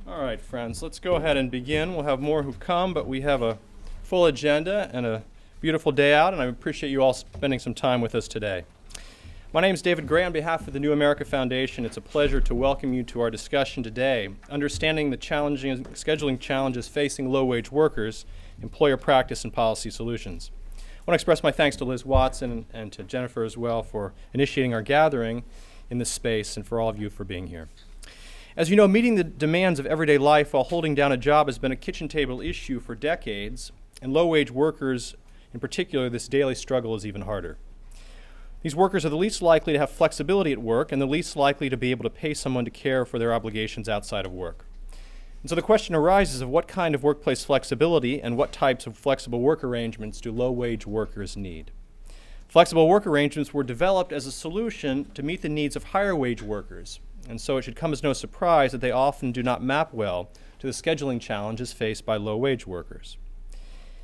All right, friends, let's go ahead and begin. We'll have more who come, but we have a full agenda and a beautiful day out, and I appreciate you all spending some time with us today. My name is David Gray. On behalf of the New America Foundation, it's a pleasure to welcome you to our discussion today, Understanding the Challenging Scheduling Challenges Facing Low-Wage Workers, Employer Practice and Policy Solutions. I want to express my thanks to Liz Watson and to Jennifer as well for initiating our gathering in this space and for all of you for being here. As you know, meeting the demands of everyday life while holding down a job has been a kitchen table issue for decades, and low-wage workers in particular, this daily struggle is even harder. These workers are the least likely to have flexibility at work and the least likely to be able to pay someone to care for their obligations outside of work. And so the question arises of what kind of workplace flexibility and what types of flexible work arrangements do low-wage workers need? Flexible work arrangements were developed as a solution to meet the needs of higher-wage workers, and so it should come as no surprise that they often do not map well to the scheduling challenges faced by low-wage workers.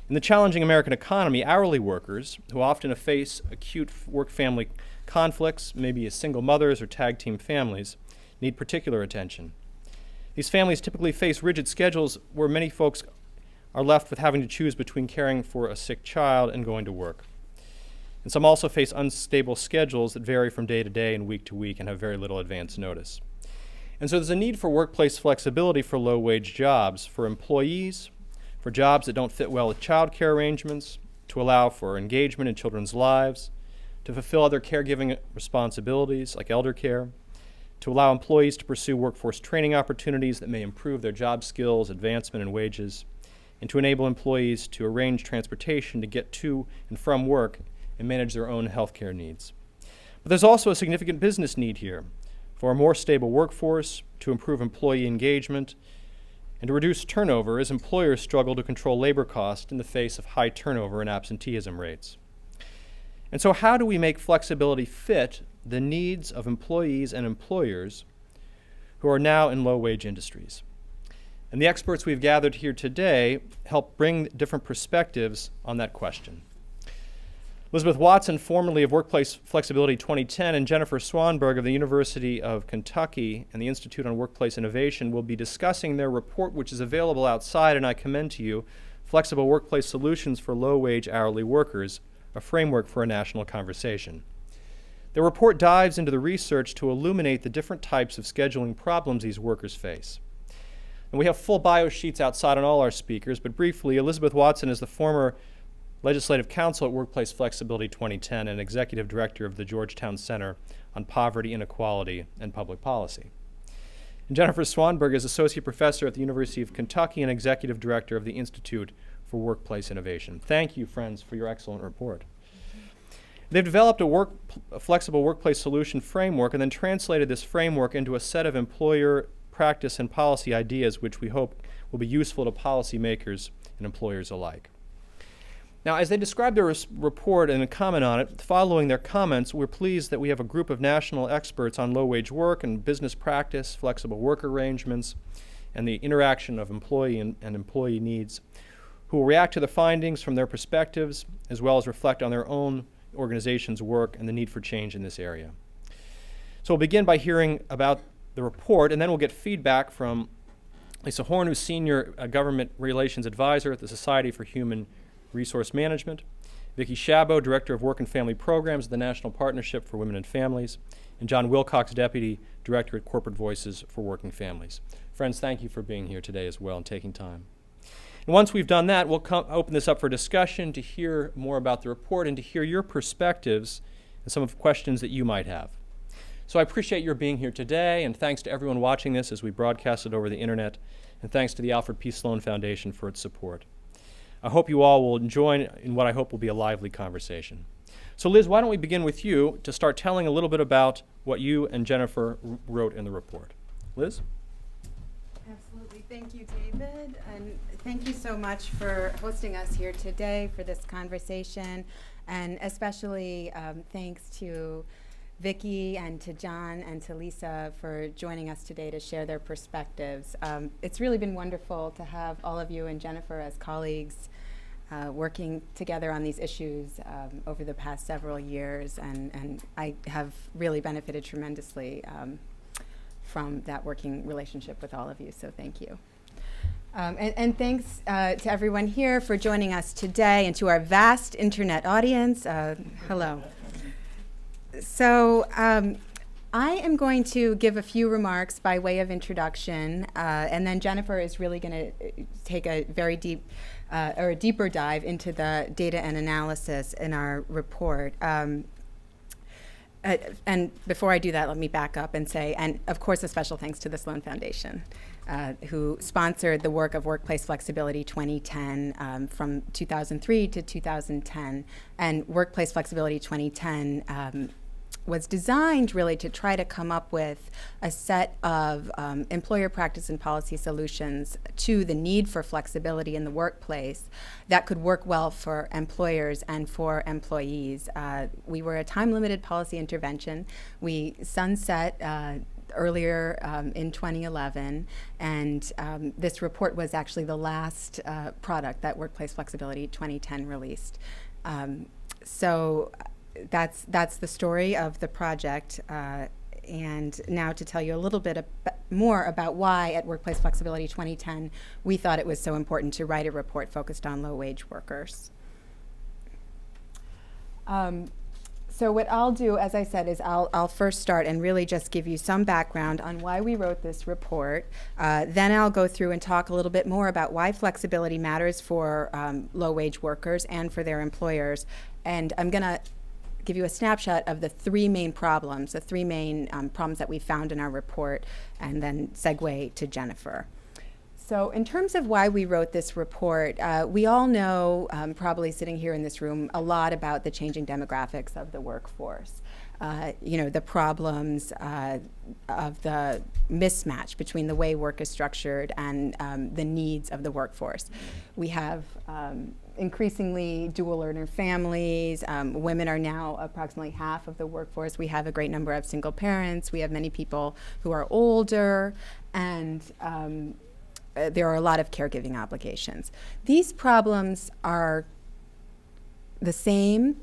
In the challenging American economy, hourly workers, who often face acute work-family conflicts, maybe as single mothers or tag-team families, need particular attention. These families typically face rigid schedules where many folks are left with having to choose between caring for a sick child and going to work. And some also face unstable schedules that vary from day to day and week to week and have very little advance notice. And so there's a need for workplace flexibility for low-wage jobs, for employees, for jobs that don't fit well with child care arrangements, to allow for engagement in children's lives, to fulfill other caregiving responsibilities like elder care, to allow employees to pursue workforce training opportunities that may improve their job skills, advancement, and wages, and to enable employees to arrange transportation to get to and from work and manage their own health care needs. But there's also a significant business need here for a more stable workforce, to improve employee engagement, and to reduce turnover as employers struggle to control labor costs in the face of high turnover and absenteeism rates. And so how do we make flexibility fit the needs of employees and employers who are now in low-wage industries? And the experts we've gathered here today help bring different perspectives on that question. Elizabeth Watson, formerly of Workplace Flexibility 2010, and Jennifer Swanberg of the University of Kentucky and the Institute on Workplace Innovation will be discussing their report, which is available outside, and I commend to you, Flexible Workplace Solutions for Low-Wage Hourly Workers, a framework for a national conversation. The report dives into the research to illuminate the different types of scheduling problems these workers face. And we have full bio sheets outside on all our speakers, but briefly, Elizabeth Watson is the former Legislative Counsel at Workplace Flexibility 2010 and Executive Director of the Georgetown Center on Poverty, Inequality, and Public Policy. And Jennifer Swanberg is Associate Professor at the University of Kentucky and Executive Director of the Institute for Workplace Innovation. Thank you, friends, for your excellent report. They've developed a flexible workplace solution framework and then translated this framework into a set of employer practice and policy ideas which we hope will be useful to policymakers and employers alike. Now, as they describe their report and comment on it, following their comments, we're pleased that we have a group of national experts on low-wage work and business practice, flexible work arrangements, and the interaction of employee and employee needs, who will react to the findings from their perspectives, as well as reflect on their own organization's work and the need for change in this area. So we'll begin by hearing about the report, and then we'll get feedback from Lisa Horn, who's Senior Government Relations Advisor at the Society for Human Resource Management, Vicki Shabo, Director of Work and Family Programs at the National Partnership for Women and Families, and John Wilcox, Deputy Director at Corporate Voices for Working Families. Friends, thank you for being here today as well and taking time. And once we've done that, we'll open this up for discussion to hear more about the report and to hear your perspectives and some of the questions that you might have. So I appreciate your being here today, and thanks to everyone watching this as we broadcast it over the internet, and thanks to the Alfred P. Sloan Foundation for its support. I hope you all will join in what I hope will be a lively conversation. So Liz, why don't we begin with you to start telling a little bit about what you and Jennifer wrote in the report. Liz? Absolutely. Thank you, David. And thank you so much for hosting us here today for this conversation. And especially thanks to Vicki and to John and to Lisa for joining us today to share their perspectives. It's really been wonderful to have all of you and Jennifer as colleagues working together on these issues over the past several years, and I have really benefited tremendously from that working relationship with all of you, so thank you. And thanks to everyone here for joining us today, and to our vast internet audience. Hello. So I am going to give a few remarks by way of introduction, and then Jennifer is really going to take a very deep or a deeper dive into the data and analysis in our report. And before I do that, let me back up and say, and of course, a special thanks to the Sloan Foundation, who sponsored the work of Workplace Flexibility 2010 from 2003 to 2010. And Workplace Flexibility 2010 was designed really to try to come up with a set of employer practice and policy solutions to the need for flexibility in the workplace that could work well for employers and for employees. We were a time-limited policy intervention. We sunset earlier in 2011, and this report was actually the last product that Workplace Flexibility 2010 released. So that's the story of the project. And now to tell you a little bit more about why at Workplace Flexibility 2010 we thought it was so important to write a report focused on low-wage workers. So what I'll do, as I said, is I'll first start and really just give you some background on why we wrote this report. Then I'll go through and talk a little bit more about why flexibility matters for low-wage workers and for their employers. And I'm going to give you a snapshot of the three main problems that we found in our report, and then segue to Jennifer. So in terms of why we wrote this report, we all know, probably sitting here in this room, a lot about the changing demographics of the workforce. The problems of the mismatch between the way work is structured and the needs of the workforce. We have increasingly dual earner families. Women are now approximately half of the workforce. We have a great number of single parents. We have many people who are older, and there are a lot of caregiving obligations. These problems are the same.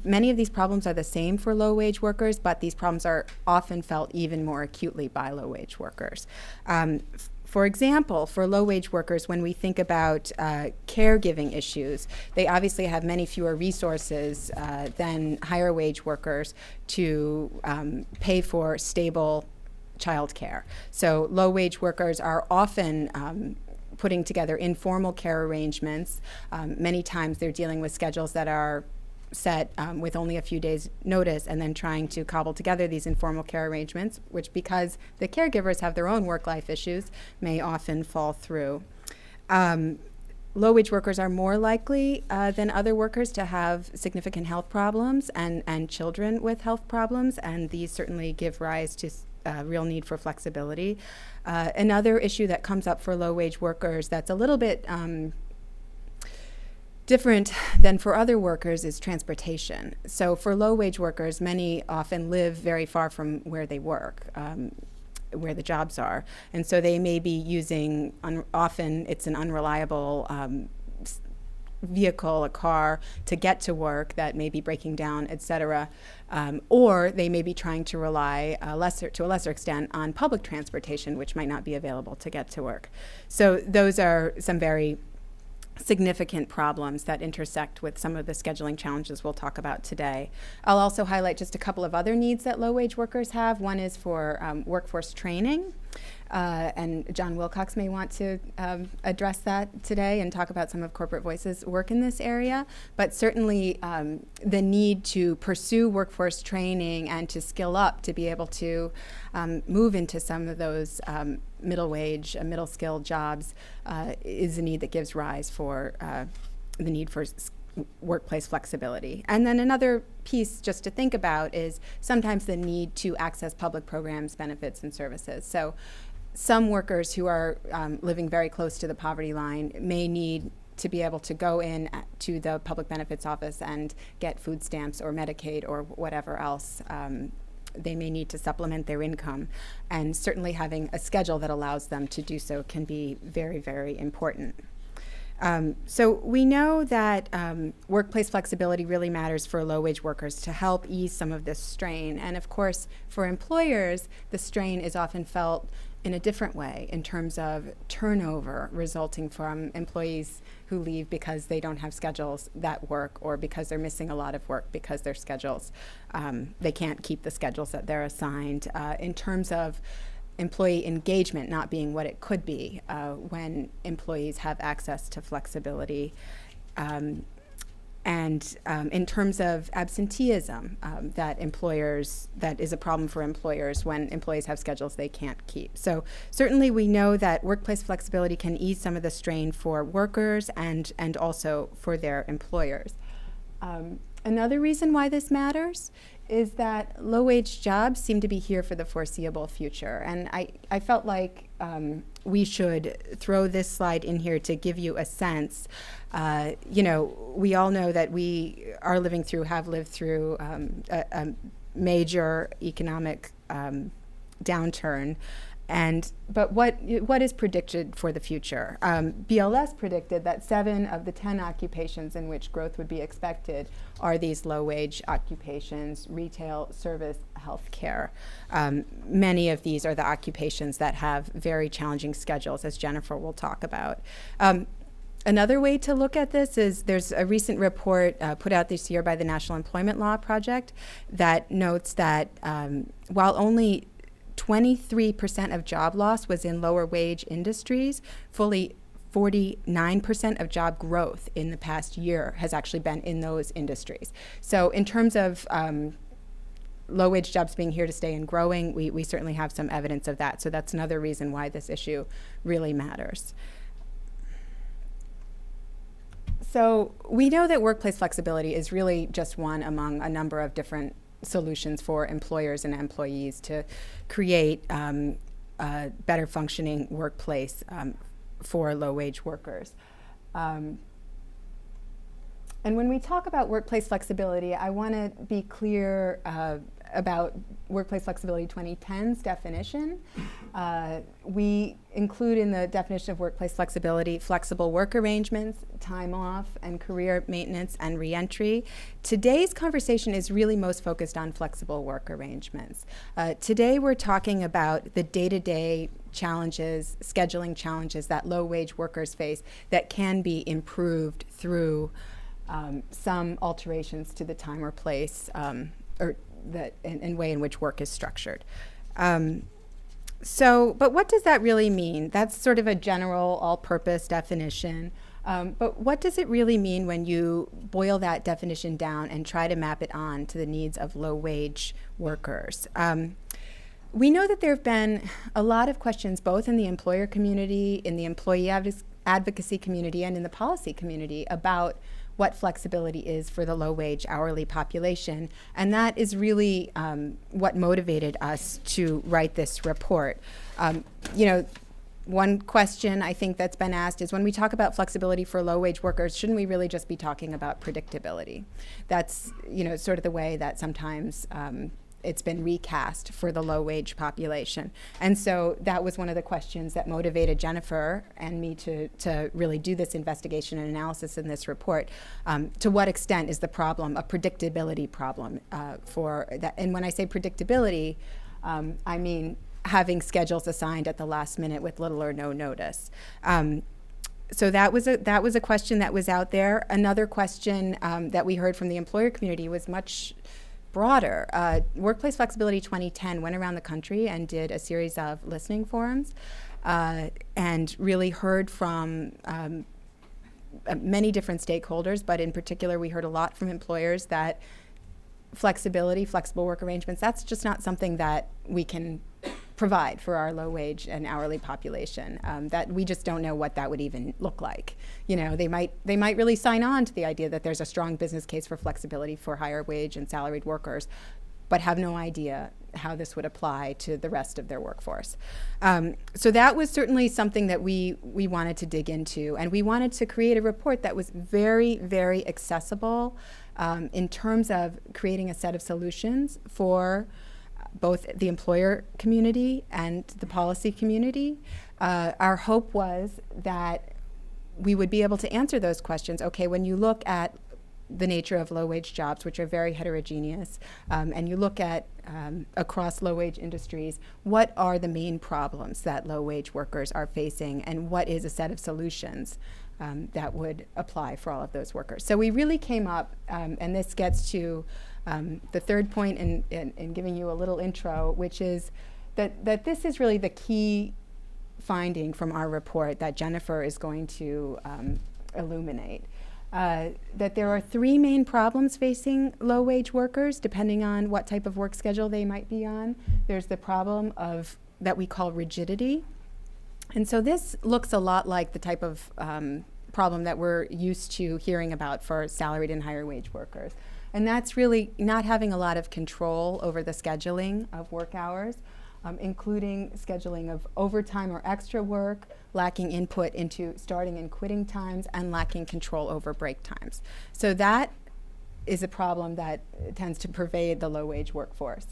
Many of these problems are the same for low-wage workers, but these problems are often felt even more acutely by low-wage workers. For example, for low-wage workers, when we think about caregiving issues, they obviously have many fewer resources than higher-wage workers to pay for stable childcare. So low-wage workers are often putting together informal care arrangements. Many times they're dealing with schedules that are set with only a few days' notice, and then trying to cobble together these informal care arrangements, which, because the caregivers have their own work-life issues, may often fall through. Low-wage workers are more likely than other workers to have significant health problems and children with health problems, and these certainly give rise to real need for flexibility. Another issue that comes up for low-wage workers that's a little bit different than for other workers is transportation. So for low-wage workers, many often live very far from where they work, where the jobs are. And so they may be using, often it's an unreliable vehicle, a car, to get to work that may be breaking down, et cetera. Or they may be trying to rely to a lesser extent on public transportation, which might not be available to get to work. So those are some very significant problems that intersect with some of the scheduling challenges we'll talk about today. I'll also highlight just a couple of other needs that low-wage workers have. One is for workforce training, and John Wilcox may want to address that today and talk about some of Corporate Voice's work in this area. But certainly the need to pursue workforce training and to skill up to be able to move into some of those middle-wage, middle-skilled jobs is a need that gives rise for the need for workplace flexibility. And then another piece just to think about is sometimes the need to access public programs, benefits, and services. So some workers who are living very close to the poverty line may need to be able to go in to the public benefits office and get food stamps or Medicaid or whatever else they may need to supplement their income. And certainly having a schedule that allows them to do so can be very, very important. So we know that workplace flexibility really matters for low-wage workers to help ease some of this strain. And of course, for employers, the strain is often felt in a different way in terms of turnover resulting from employees who leave because they don't have schedules that work, or because they're missing a lot of work because their schedules, they can't keep the schedules that they're assigned. In terms of employee engagement not being what it could be when employees have access to flexibility. And in terms of absenteeism, that is a problem for employers when employees have schedules they can't keep. So certainly we know that workplace flexibility can ease some of the strain for workers and also for their employers. Another reason why this matters is that low-wage jobs seem to be here for the foreseeable future. And I felt like we should throw this slide in here to give you a sense. We all know that we have lived through a major economic downturn. But what is predicted for the future? BLS predicted that 7 of the 10 occupations in which growth would be expected are these low-wage occupations: retail, service, healthcare. Many of these are the occupations that have very challenging schedules, as Jennifer will talk about. Another way to look at this is there's a recent report put out this year by the National Employment Law Project that notes that while only 23% of job loss was in lower wage industries, fully 49% of job growth in the past year has actually been in those industries. So in terms of low wage jobs being here to stay and growing, we certainly have some evidence of that. So that's another reason why this issue really matters. So we know that workplace flexibility is really just one among a number of different solutions for employers and employees to create a better functioning workplace for low-wage workers. And when we talk about workplace flexibility, I want to be clear about Workplace Flexibility 2010's definition. We include in the definition of workplace flexibility flexible work arrangements, time off, and career maintenance and reentry. Today's conversation is really most focused on flexible work arrangements. Today we're talking about the day-to-day challenges, scheduling challenges that low-wage workers face that can be improved through some alterations to the time or place or and way in which work is structured. But what does that really mean? That's sort of a general all-purpose definition. But what does it really mean when you boil that definition down and try to map it on to the needs of low-wage workers? We know that there have been a lot of questions both in the employer community, in the employee advocacy community, and in the policy community about what flexibility is for the low-wage hourly population. And that is really what motivated us to write this report. One question I think that's been asked is, when we talk about flexibility for low-wage workers, shouldn't we really just be talking about predictability? That's sort of the way that sometimes it's been recast for the low-wage population. And so that was one of the questions that motivated Jennifer and me to really do this investigation and analysis in this report. To what extent is the problem a predictability problem for that? And when I say predictability, I mean having schedules assigned at the last minute with little or no notice. So that was a question that was out there. Another question that we heard from the employer community was much broader. Workplace Flexibility 2010 went around the country and did a series of listening forums and really heard from many different stakeholders, but in particular we heard a lot from employers that flexible work arrangements, that's just not something that we can provide for our low wage and hourly population. That we just don't know what that would even look like. They might really sign on to the idea that there's a strong business case for flexibility for higher wage and salaried workers, but have no idea how this would apply to the rest of their workforce. So that was certainly something that we wanted to dig into, and we wanted to create a report that was very, very accessible in terms of creating a set of solutions for both the employer community and the policy community. Our hope was that we would be able to answer those questions. Okay, when you look at the nature of low-wage jobs, which are very heterogeneous, and you look at across low-wage industries, what are the main problems that low-wage workers are facing, and what is a set of solutions that would apply for all of those workers? So we really came up, and this gets to the third point in giving you a little intro, which is that this is really the key finding from our report that Jennifer is going to illuminate. That there are three main problems facing low-wage workers, depending on what type of work schedule they might be on. There's the problem of that we call rigidity. And so this looks a lot like the type of problem that we're used to hearing about for salaried and higher wage workers. And that's really not having a lot of control over the scheduling of work hours, including scheduling of overtime or extra work, lacking input into starting and quitting times, and lacking control over break times. So that is a problem that tends to pervade the low-wage workforce.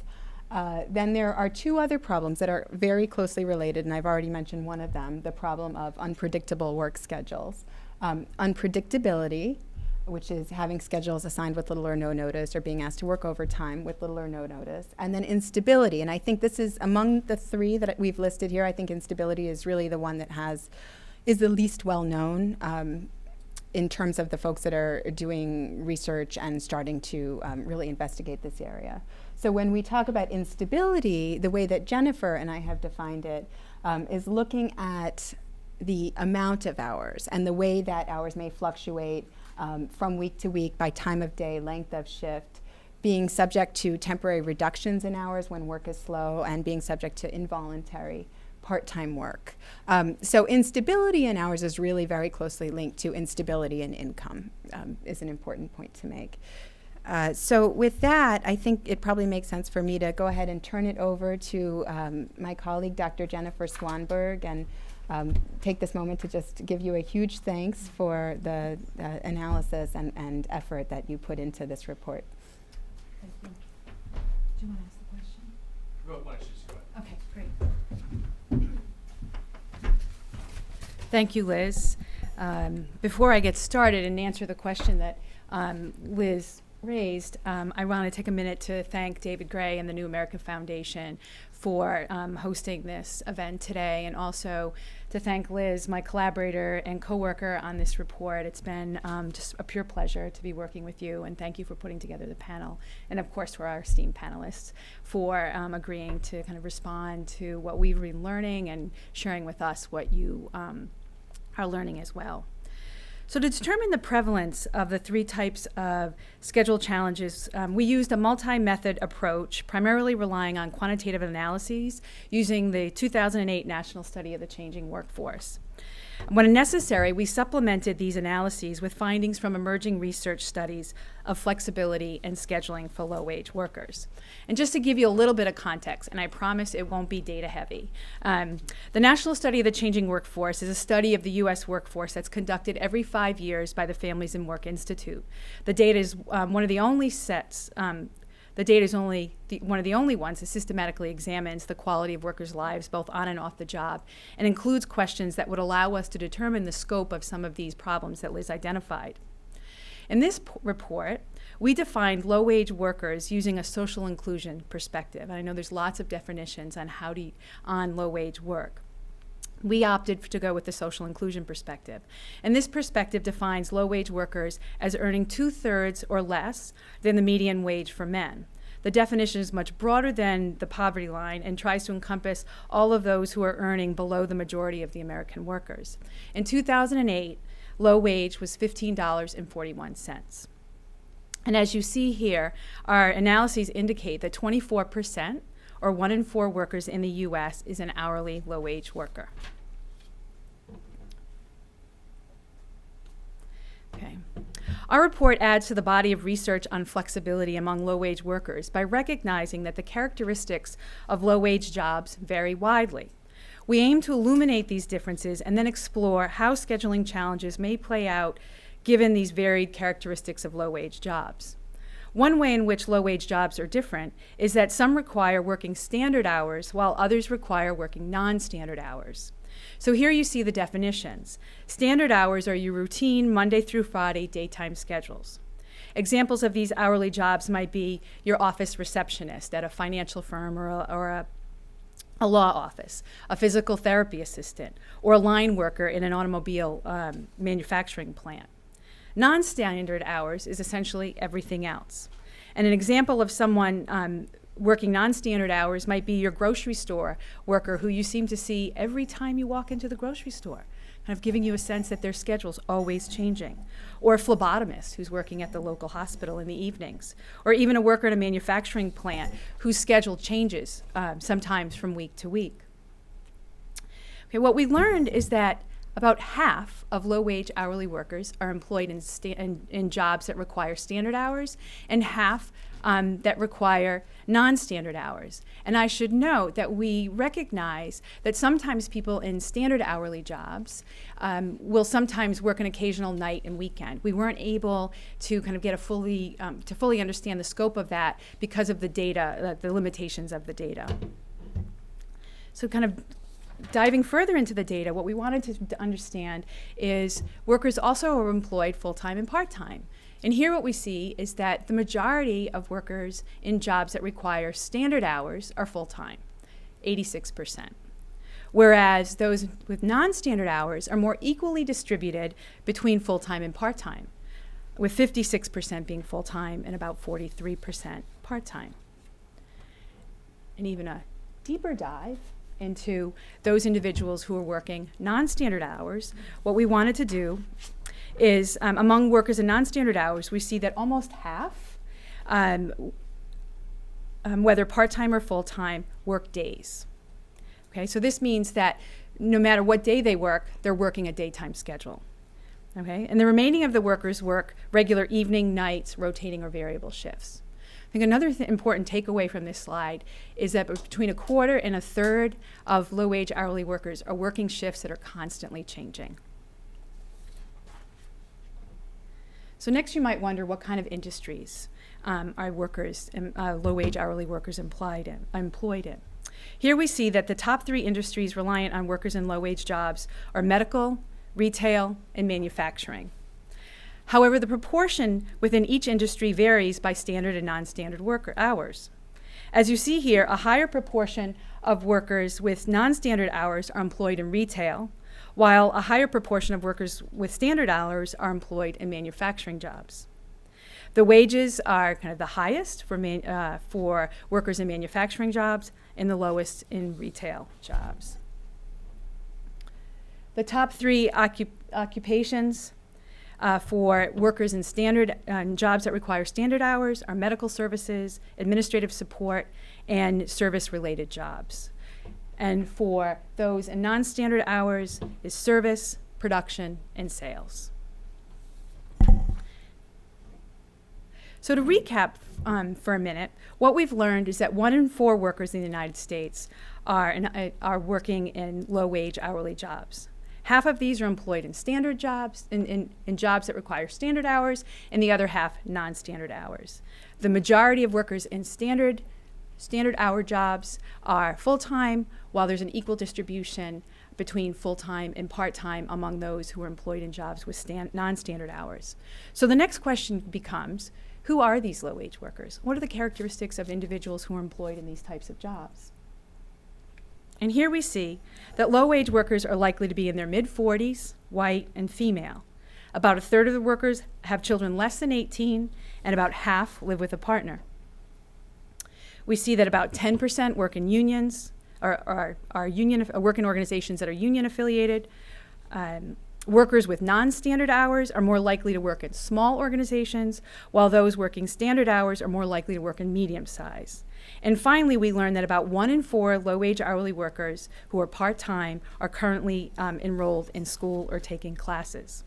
Then there are two other problems that are very closely related, and I've already mentioned one of them, the problem of unpredictable work schedules. Unpredictability, which is having schedules assigned with little or no notice, or being asked to work overtime with little or no notice. And then instability, and I think this is among the three that we've listed here. I think instability is really the one that is the least well known in terms of the folks that are doing research and starting to really investigate this area. So when we talk about instability, the way that Jennifer and I have defined it is looking at the amount of hours and the way that hours may fluctuate from week to week by time of day, length of shift, being subject to temporary reductions in hours when work is slow, and being subject to involuntary part-time work. So instability in hours is really very closely linked to instability in income, is an important point to make. So with that, I think it probably makes sense for me to go ahead and turn it over to my colleague, Dr. Jennifer Swanberg, and take this moment to just give you a huge thanks for the analysis and effort that you put into this report. Thank you. Do you want to ask the question? Why don't you just go ahead? Okay, great. Thank you, Liz. Before I get started and answer the question that Liz raised, I want to take a minute to thank David Gray and the New American Foundation for hosting this event today, and also to thank Liz, my collaborator and coworker on this report. It's been just a pure pleasure to be working with you, and thank you for putting together the panel, and of course for our esteemed panelists for agreeing to kind of respond to what we've been learning and sharing with us what you are learning as well. So to determine the prevalence of the three types of schedule challenges, we used a multi-method approach, primarily relying on quantitative analyses using the 2008 National Study of the Changing Workforce. When necessary, we supplemented these analyses with findings from emerging research studies of flexibility and scheduling for low-wage workers. And just to give you a little bit of context, and I promise it won't be data heavy, the National Study of the Changing Workforce is a study of the U.S. workforce that's conducted every 5 years by the Families and Work Institute. The data is one of the only sets The data is one of the only ones that systematically examines the quality of workers' lives both on and off the job, and includes questions that would allow us to determine the scope of some of these problems that Liz identified. In this report, we defined low-wage workers using a social inclusion perspective. And I know there's lots of definitions on low-wage work. We opted to go with the social inclusion perspective. And this perspective defines low-wage workers as earning 2/3 or less than the median wage for men. The definition is much broader than the poverty line and tries to encompass all of those who are earning below the majority of the American workers. In 2008, low wage was $15.41. And as you see here, our analyses indicate that 24%, or 1 in 4 workers in the U.S., is an hourly low-wage worker. Okay. Our report adds to the body of research on flexibility among low-wage workers by recognizing that the characteristics of low-wage jobs vary widely. We aim to illuminate these differences and then explore how scheduling challenges may play out given these varied characteristics of low-wage jobs. One way in which low-wage jobs are different is that some require working standard hours while others require working non-standard hours. So here you see the definitions. Standard hours are your routine Monday through Friday daytime schedules. Examples of these hourly jobs might be your office receptionist at a financial firm or a law office, a physical therapy assistant, or a line worker in an automobile manufacturing plant. Non-standard hours is essentially everything else. And an example of someone working non-standard hours might be your grocery store worker who you seem to see every time you walk into the grocery store, kind of giving you a sense that their schedule's always changing. Or a phlebotomist who's working at the local hospital in the evenings. Or even a worker in a manufacturing plant whose schedule changes sometimes from week to week. Okay, what we learned is that about half of low-wage hourly workers are employed in jobs that require standard hours, and half that require non-standard hours. And I should note that we recognize that sometimes people in standard hourly jobs will sometimes work an occasional night and weekend. We weren't able to kind of get to fully understand the scope of that because of the data, the limitations of the data. So kind of diving further into the data, what we wanted to understand is workers also are employed full-time and part-time. And here what we see is that the majority of workers in jobs that require standard hours are full-time, 86%. Whereas those with non-standard hours are more equally distributed between full-time and part-time, with 56% being full-time and about 43% part-time. And even a deeper dive into those individuals who are working non-standard hours, what we wanted to do is among workers in non-standard hours, we see that almost half, whether part-time or full-time, work days. Okay, so this means that no matter what day they work, they're working a daytime schedule. Okay, and the remaining of the workers work regular evening, nights, rotating or variable shifts. I think another important takeaway from this slide is that between a quarter and a third of low-wage hourly workers are working shifts that are constantly changing. So next you might wonder what kind of industries are workers, low-wage hourly workers employed in. Here we see that the top 3 industries reliant on workers in low-wage jobs are medical, retail, and manufacturing. However, the proportion within each industry varies by standard and non-standard worker hours. As you see here, a higher proportion of workers with non-standard hours are employed in retail, while a higher proportion of workers with standard hours are employed in manufacturing jobs. The wages are kind of the highest for workers in manufacturing jobs and the lowest in retail jobs. The top 3 occupations for workers in standard jobs that require standard hours are medical services, administrative support, and service-related jobs. And for those in non-standard hours is service, production, and sales. So to recap for a minute, what we've learned is that 1 in 4 workers in the United States are working in low-wage hourly jobs. Half of these are employed in standard jobs, in jobs that require standard hours, and the other half non-standard hours. The majority of workers in standard hour jobs are full-time, while there's an equal distribution between full-time and part-time among those who are employed in jobs with non-standard hours. So the next question becomes, who are these low-wage workers? What are the characteristics of individuals who are employed in these types of jobs? And here we see that low-wage workers are likely to be in their mid-40s, white, and female. About a third of the workers have children less than 18, and about half live with a partner. We see that about 10% work in unions, or work in organizations that are union affiliated. Workers with non-standard hours are more likely to work in small organizations, while those working standard hours are more likely to work in medium size. And finally, we learned that about 1 in 4 low-wage hourly workers who are part-time are currently enrolled in school or taking classes.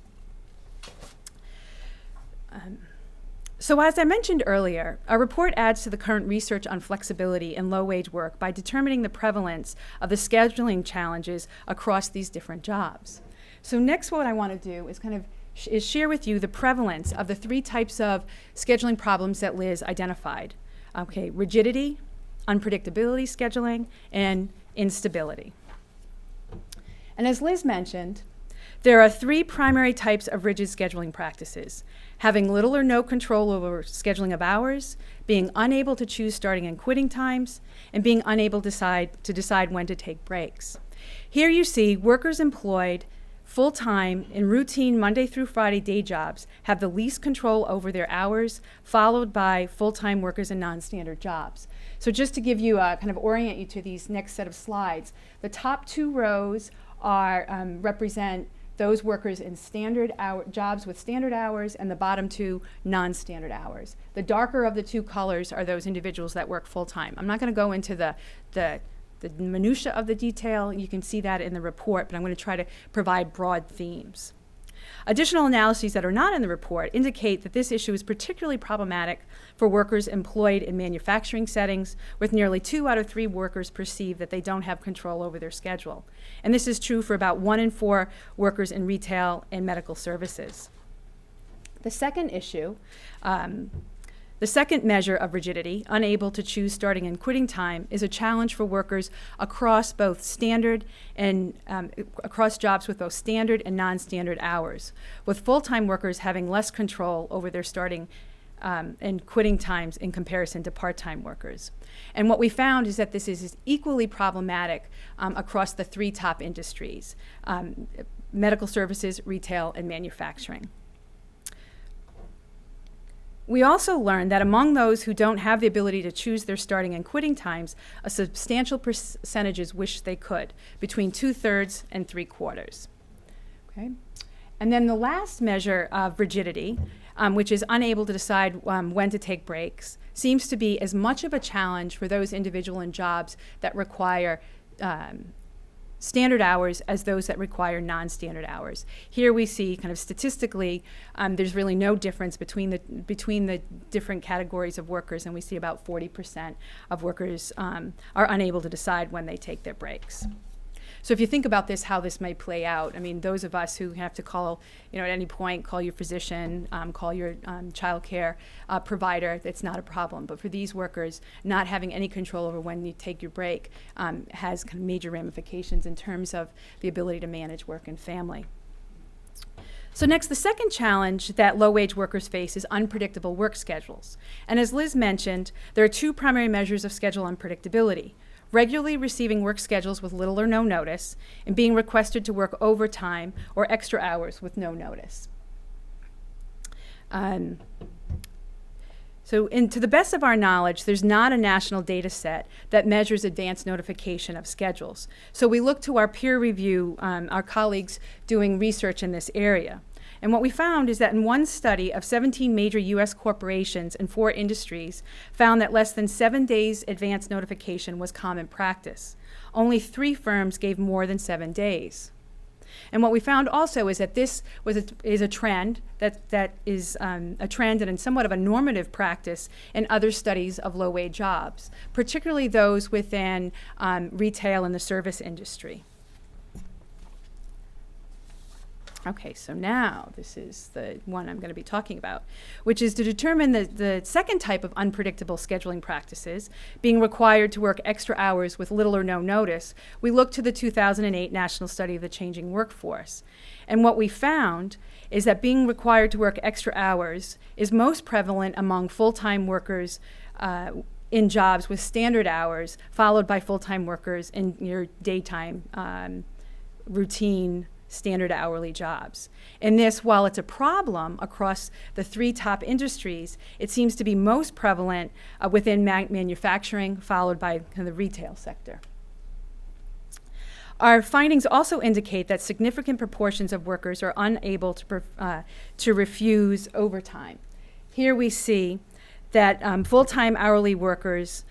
So as I mentioned earlier, our report adds to the current research on flexibility in low-wage work by determining the prevalence of the scheduling challenges across these different jobs. So next what I want to do is kind of is share with you the prevalence of the 3 types of scheduling problems that Liz identified. Okay, rigidity, unpredictability scheduling, and instability. And as Liz mentioned, there are 3 primary types of rigid scheduling practices: having little or no control over scheduling of hours, being unable to choose starting and quitting times, and being unable to decide when to take breaks. Here you see workers employed full-time in routine Monday through Friday day jobs have the least control over their hours, followed by full-time workers in non-standard jobs. So just to give you kind of orient you to these next set of slides, the top 2 rows are represent those workers in standard jobs with standard hours, and the bottom 2 non-standard hours. The darker of the 2 colors are those individuals that work full-time. I'm not going to go into the minutia of the detail. You can see that in the report, but I'm going to try to provide broad themes. Additional analyses that are not in the report indicate that this issue is particularly problematic for workers employed in manufacturing settings, with nearly 2 out of 3 workers perceive that they don't have control over their schedule. And this is true for about 1 in 4 workers in retail and medical services. The second issue, the second measure of rigidity, unable to choose starting and quitting time, is a challenge for workers across both standard and across jobs with both standard and non-standard hours, with full-time workers having less control over their starting and quitting times in comparison to part-time workers. And what we found is that this is equally problematic across the 3 top industries: medical services, retail, and manufacturing. We also learned that among those who don't have the ability to choose their starting and quitting times, a substantial percentages wish they could, between 2/3 and 3/4. Okay? And then the last measure of rigidity, which is unable to decide when to take breaks, seems to be as much of a challenge for those individuals in jobs that require standard hours as those that require non-standard hours. Here we see kind of statistically there's really no difference between the different categories of workers, and we see about 40% of workers are unable to decide when they take their breaks. So if you think about this, how this might play out, I mean, those of us who have to call, at any point, call your physician, call your child care provider, that's not a problem. But for these workers, not having any control over when you take your break has kind of major ramifications in terms of the ability to manage work and family. So next, the second challenge that low-wage workers face is unpredictable work schedules. And as Liz mentioned, there are 2 primary measures of schedule unpredictability: regularly receiving work schedules with little or no notice, and being requested to work overtime or extra hours with no notice. So to the best of our knowledge, there's not a national data set that measures advance notification of schedules. So we look to our peer review, our colleagues doing research in this area. And what we found is that in one study of 17 major U.S. corporations and 4 industries found that less than 7 days advance notification was common practice. Only 3 firms gave more than 7 days. And what we found also is that this is a trend that is a trend and somewhat of a normative practice in other studies of low-wage jobs, particularly those within retail and the service industry. Okay, so now this is the one I'm going to be talking about, which is to determine the second type of unpredictable scheduling practices, being required to work extra hours with little or no notice. We looked to the 2008 National Study of the Changing Workforce. And what we found is that being required to work extra hours is most prevalent among full-time workers in jobs with standard hours, followed by full-time workers in your daytime routine standard hourly jobs. And this, while it's a problem across the 3 top industries, it seems to be most prevalent within manufacturing, followed by kind of the retail sector. Our findings also indicate that significant proportions of workers are unable to refuse overtime. Here we see that full-time hourly workers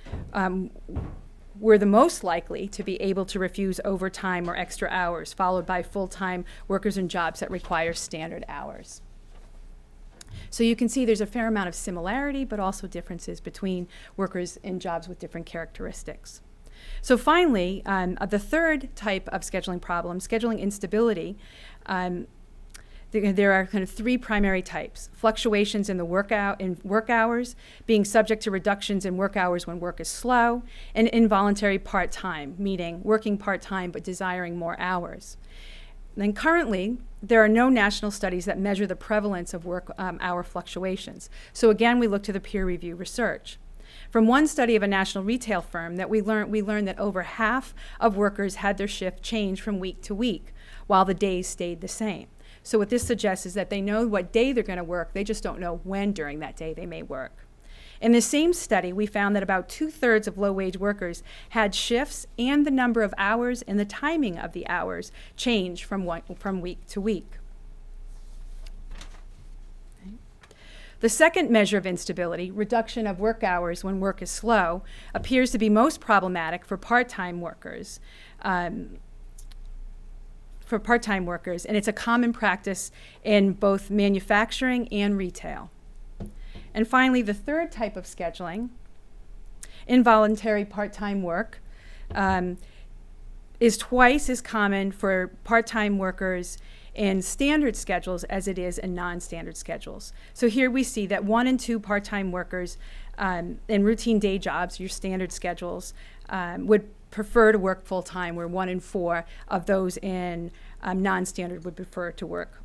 were the most likely to be able to refuse overtime or extra hours, followed by full-time workers in jobs that require standard hours. So you can see there's a fair amount of similarity, but also differences between workers in jobs with different characteristics. So finally, the third type of scheduling problem, scheduling instability, There are kind of three primary types: fluctuations in the work hours, being subject to reductions in work hours when work is slow, and involuntary part-time, meaning working part-time but desiring more hours. Then currently, there are no national studies that measure the prevalence of work hour fluctuations. So again, we look to the peer review research. From one study of a national retail firm that we learned that over half of workers had their shift change from week to week, while the days stayed the same. So what this suggests is that they know what day they're going to work, they just don't know when during that day they may work. In the same study, we found that about 2/3 of low-wage workers had shifts and the number of hours and the timing of the hours change from week to week. Okay. The second measure of instability, reduction of work hours when work is slow, appears to be most problematic for part-time workers. And it's a common practice in both manufacturing and retail. And finally, the third type of scheduling, involuntary part-time work, is twice as common for part-time workers in standard schedules as it is in non-standard schedules. So here we see that 1 in 2 part-time workers in routine day jobs, your standard schedules, would prefer to work full-time, where 1 in 4 of those in non-standard would prefer to work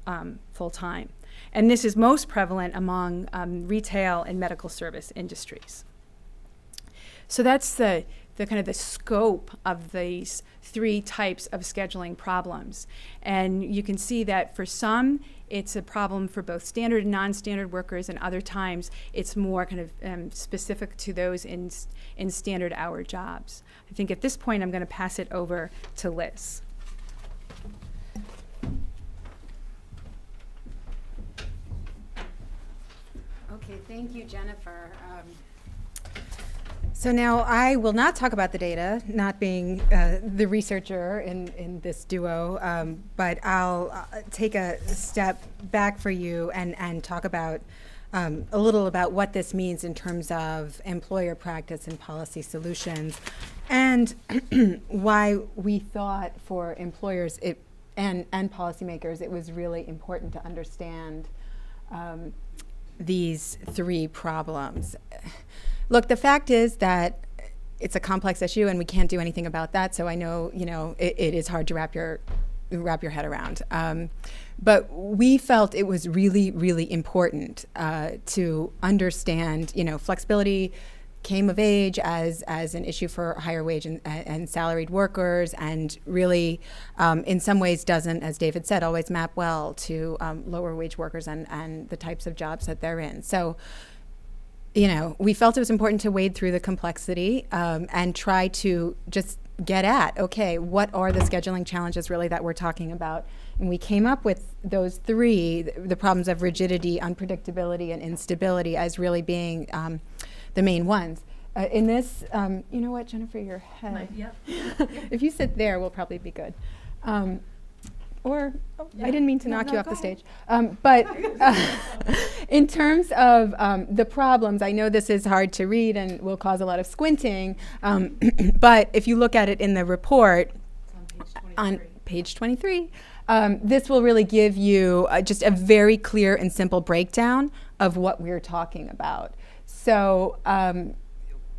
full-time. And this is most prevalent among retail and medical service industries. So that's the kind of the scope of these three types of scheduling problems. And you can see that for some, it's a problem for both standard and non-standard workers, and other times it's more kind of specific to those in standard hour jobs. I think at this point I'm going to pass it over to Liz. Okay, thank you, Jennifer. So now I will not talk about the data, not being the researcher in this duo, but I'll take a step back for you and talk about a little about what this means in terms of employer practice and policy solutions, and why we thought for employers and policymakers it was really important to understand these three problems. Look, the fact is that it's a complex issue and we can't do anything about that, so I know, it is hard to wrap your head around. But we felt it was really, really important to understand, flexibility came of age as an issue for higher wage and salaried workers, and really in some ways doesn't, as David said, always map well to lower wage workers and the types of jobs that they're in. So, we felt it was important to wade through the complexity and try to just get at, okay, what are the scheduling challenges really that we're talking about? And we came up with those three, the problems of rigidity, unpredictability, and instability as really being the main ones. In this, you know what, Jennifer, your head. Yep. If you sit there, we'll probably be good. I didn't mean to knock you off the stage. But in terms of the problems, I know this is hard to read and will cause a lot of squinting, but if you look at it in the report, on page 23, this will really give you just a very clear and simple breakdown of what we're talking about. So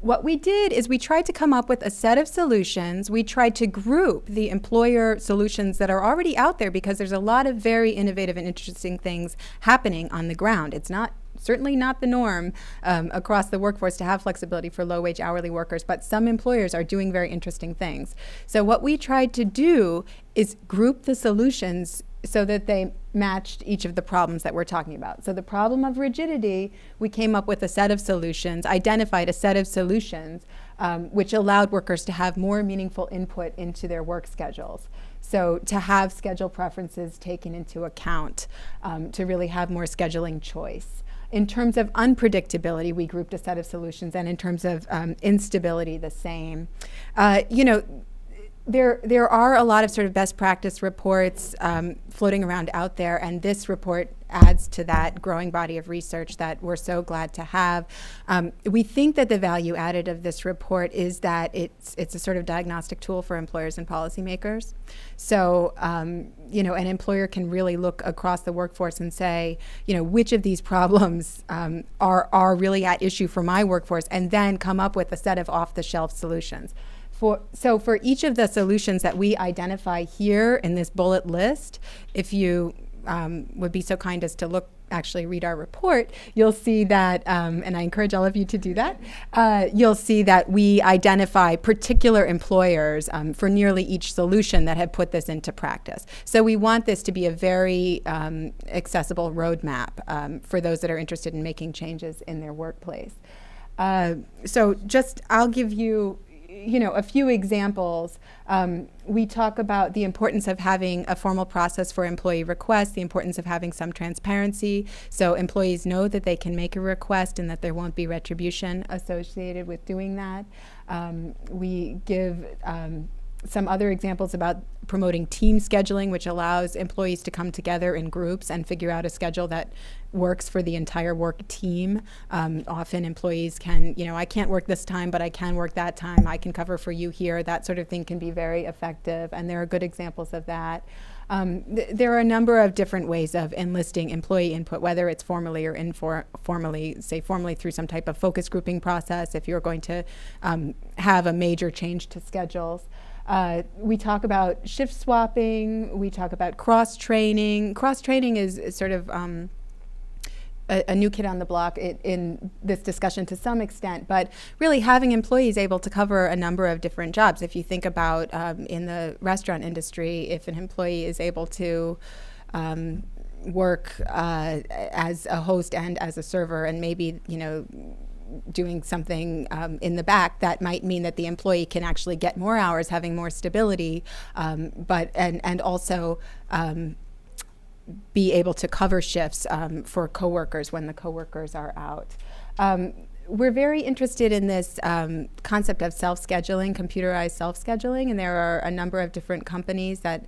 what we did is we tried to come up with a set of solutions. We tried to group the employer solutions that are already out there, because there's a lot of very innovative and interesting things happening on the ground. It's certainly not the norm across the workforce to have flexibility for low-wage hourly workers, but some employers are doing very interesting things. So what we tried to do is group the solutions so that they matched each of the problems that we're talking about. So the problem of rigidity, we came up with a set of solutions, identified a set of solutions, which allowed workers to have more meaningful input into their work schedules. So to have schedule preferences taken into account, to really have more scheduling choice. In terms of unpredictability, we grouped a set of solutions, and in terms of instability, the same. There are a lot of sort of best practice reports floating around out there, and this report adds to that growing body of research that we're so glad to have. We think that the value added of this report is that it's a sort of diagnostic tool for employers and policymakers. So, you know, an employer can really look across the workforce and say, you know, which of these problems are really at issue for my workforce, and then come up with a set of off-the-shelf solutions. So for each of the solutions that we identify here in this bullet list, if you would be so kind as to actually read our report, you'll see that, and I encourage all of you to do that, you'll see that we identify particular employers for nearly each solution that have put this into practice. So we want this to be a very accessible roadmap for those that are interested in making changes in their workplace. So I'll give you a few examples. We talk about the importance of having a formal process for employee requests, the importance of having some transparency so employees know that they can make a request and that there won't be retribution associated with doing that. We give some other examples about promoting team scheduling, which allows employees to come together in groups and figure out a schedule that works for the entire work team. Often employees can, I can't work this time, but I can work that time. I can cover for you here. That sort of thing can be very effective, and there are good examples of that. There are a number of different ways of enlisting employee input, whether it's formally or informally, say formally through some type of focus grouping process if you're going to have a major change to schedules. We talk about shift swapping. We talk about cross-training. Cross-training is sort of a new kid on the block in this discussion to some extent, but really having employees able to cover a number of different jobs. If you think about in the restaurant industry, if an employee is able to work as a host and as a server, and maybe, doing something in the back, that might mean that the employee can actually get more hours, having more stability, but also be able to cover shifts for coworkers when the coworkers are out. We're very interested in this concept of self-scheduling, computerized self-scheduling, and there are a number of different companies that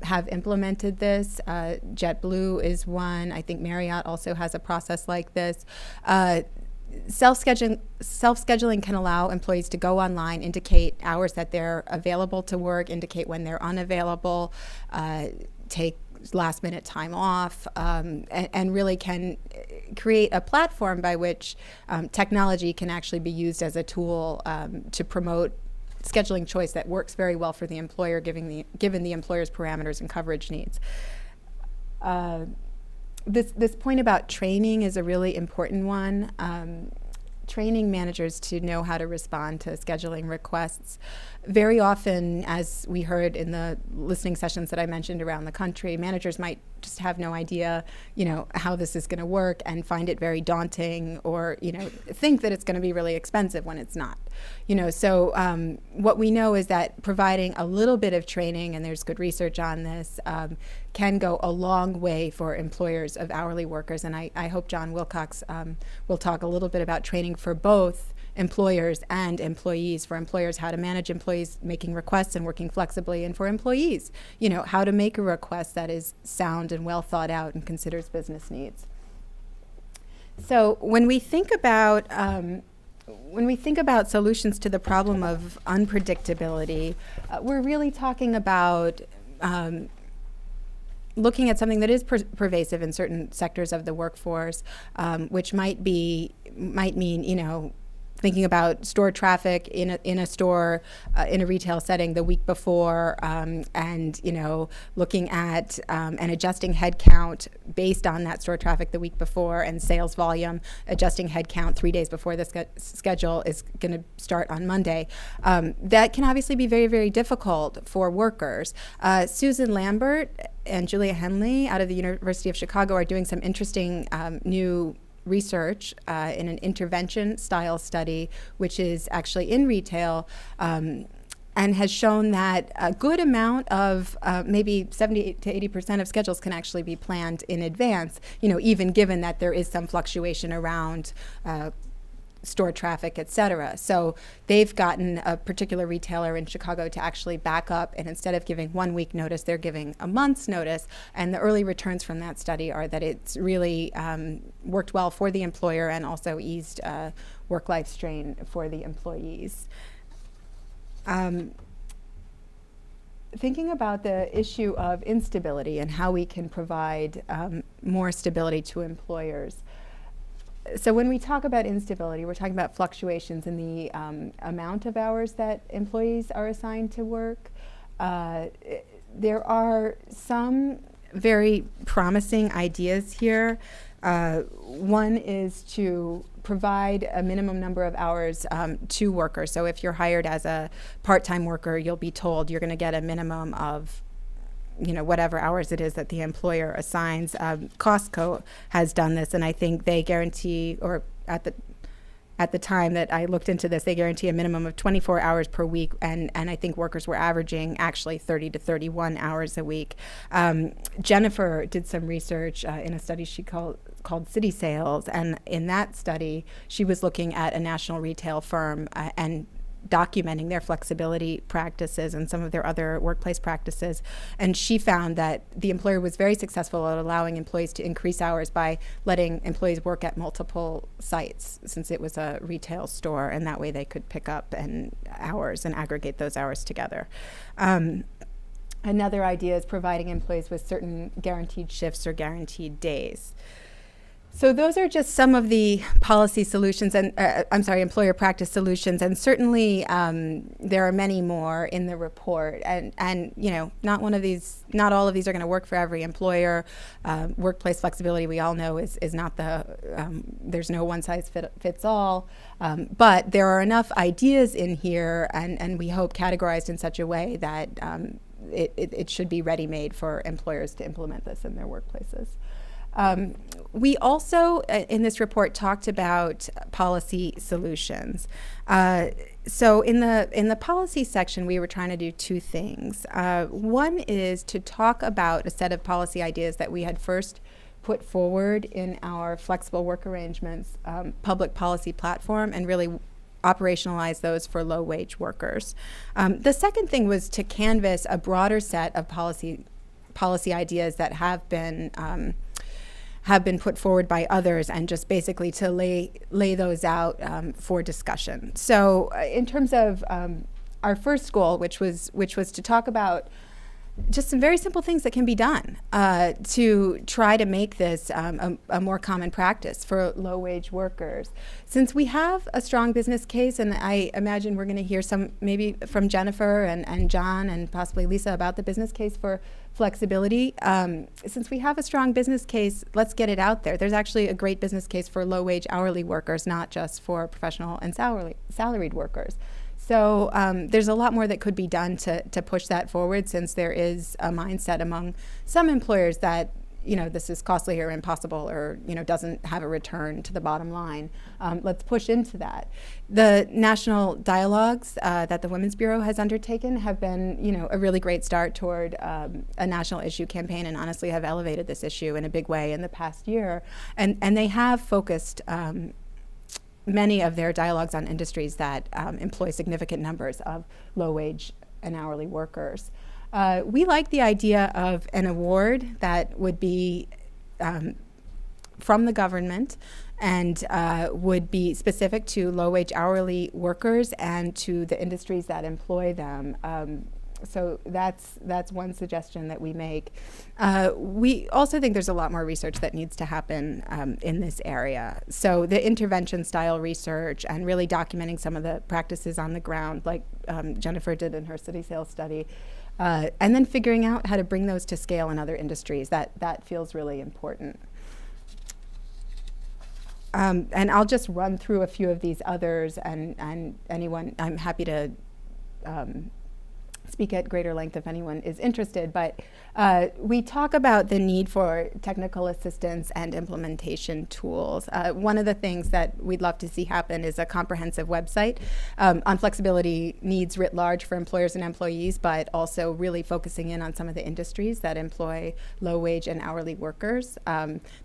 have implemented this. JetBlue is one. I think Marriott also has a process like this. Self-scheduling can allow employees to go online, indicate hours that they're available to work, indicate when they're unavailable, take last-minute time off, and really can create a platform by which technology can actually be used as a tool to promote scheduling choice that works very well for the employer, given the employer's parameters and coverage needs. This point about training is a really important one. Training managers to know how to respond to scheduling requests. Very often, as we heard in the listening sessions that I mentioned around the country, managers might just have no idea, how this is going to work, and find it very daunting, or, think that it's going to be really expensive when it's not. So what we know is that providing a little bit of training, and there's good research on this, can go a long way for employers of hourly workers. And I hope John Wilcox will talk a little bit about training for both employers and employees. For employers, how to manage employees making requests and working flexibly, and for employees, how to make a request that is sound and well thought out and considers business needs. So when we think about solutions to the problem of unpredictability, we're really talking about looking at something that is pervasive in certain sectors of the workforce, which might mean, thinking about store traffic in a store, in a retail setting the week before, and looking at and adjusting headcount based on that store traffic the week before, and sales volume, adjusting headcount 3 days before the schedule is going to start on Monday. That can obviously be very, very difficult for workers. Susan Lambert and Julia Henley out of the University of Chicago are doing some interesting new research in an intervention style study, which is actually in retail, and has shown that a good amount of maybe 70 to 80% of schedules can actually be planned in advance, even given that there is some fluctuation around store traffic, et cetera. So they've gotten a particular retailer in Chicago to actually back up, and instead of giving 1 week notice, they're giving a month's notice. And the early returns from that study are that it's really worked well for the employer and also eased work-life strain for the employees. Thinking about the issue of instability and how we can provide more stability to employers. So when we talk about instability, we're talking about fluctuations in the amount of hours that employees are assigned to work. There are some very promising ideas here. One is to provide a minimum number of hours to workers. So if you're hired as a part-time worker, you'll be told you're going to get a minimum of whatever hours it is that the employer assigns. Costco has done this, and I think they guarantee, or at the time that I looked into this, they guarantee a minimum of 24 hours per week, and I think workers were averaging actually 30 to 31 hours a week. Jennifer did some research in a study she called City Sales, and in that study, she was looking at a national retail firm and documenting their flexibility practices and some of their other workplace practices. And she found that the employer was very successful at allowing employees to increase hours by letting employees work at multiple sites, since it was a retail store, and that way they could pick up hours and aggregate those hours together. Another idea is providing employees with certain guaranteed shifts or guaranteed days. So those are just some of the policy solutions and, employer practice solutions, and certainly there are many more in the report. And not all of these are going to work for every employer. Workplace flexibility, we all know, is not there's no one size fits all. But there are enough ideas in here, and we hope categorized in such a way that it should be ready-made for employers to implement this in their workplaces. We also, in this report, talked about policy solutions. So in the policy section, we were trying to do two things. One is to talk about a set of policy ideas that we had first put forward in our flexible work arrangements public policy platform, and really operationalize those for low-wage workers. The second thing was to canvass a broader set of policy ideas that have been put forward by others, and just basically to lay those out for discussion. So in terms of our first goal, which was to talk about just some very simple things that can be done to try to make this a more common practice for low-wage workers. Since we have a strong business case, and I imagine we're going to hear some maybe from Jennifer and John and possibly Lisa about the business case for flexibility. Since we have a strong business case, let's get it out there. There's actually a great business case for low-wage hourly workers, not just for professional and salaried workers. So there's a lot more that could be done to push that forward, since there is a mindset among some employers that this is costly or impossible, or doesn't have a return to the bottom line. Let's push into that. The national dialogues that the Women's Bureau has undertaken have been a really great start toward a national issue campaign, and honestly have elevated this issue in a big way in the past year. And they have focused many of their dialogues on industries that employ significant numbers of low-wage and hourly workers. We like the idea of an award that would be from the government and would be specific to low-wage hourly workers and to the industries that employ them. So that's one suggestion that we make. We also think there's a lot more research that needs to happen in this area. So the intervention style research and really documenting some of the practices on the ground, like Jennifer did in her City Sales study, and then figuring out how to bring those to scale in other industries. That feels really important. And I'll just run through a few of these others, and anyone, I'm happy to speak at greater length if anyone is interested, but we talk about the need for technical assistance and implementation tools. One of the things that we'd love to see happen is a comprehensive website on flexibility needs writ large for employers and employees, but also really focusing in on some of the industries that employ low-wage and hourly workers.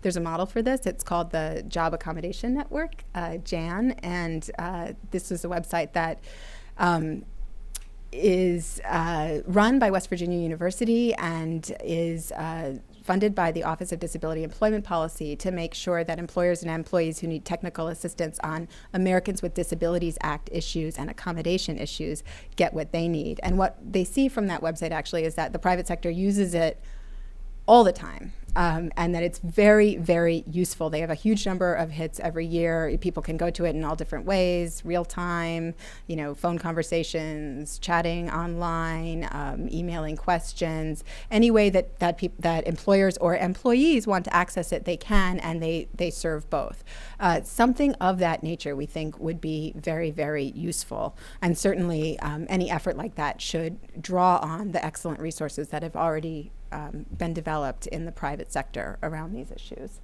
There's a model for this. It's called the Job Accommodation Network, JAN, and this is a website that is run by West Virginia University and is funded by the Office of Disability Employment Policy to make sure that employers and employees who need technical assistance on Americans with Disabilities Act issues and accommodation issues get what they need. And what they see from that website actually is that the private sector uses it all the time. And that it's very, very useful. They have a huge number of hits every year. People can go to it in all different ways, real time, phone conversations, chatting online, emailing questions. Any way that employers or employees want to access it, they can, and they serve both. Something of that nature we think would be very, very useful. And certainly any effort like that should draw on the excellent resources that have already been developed in the private sector around these issues.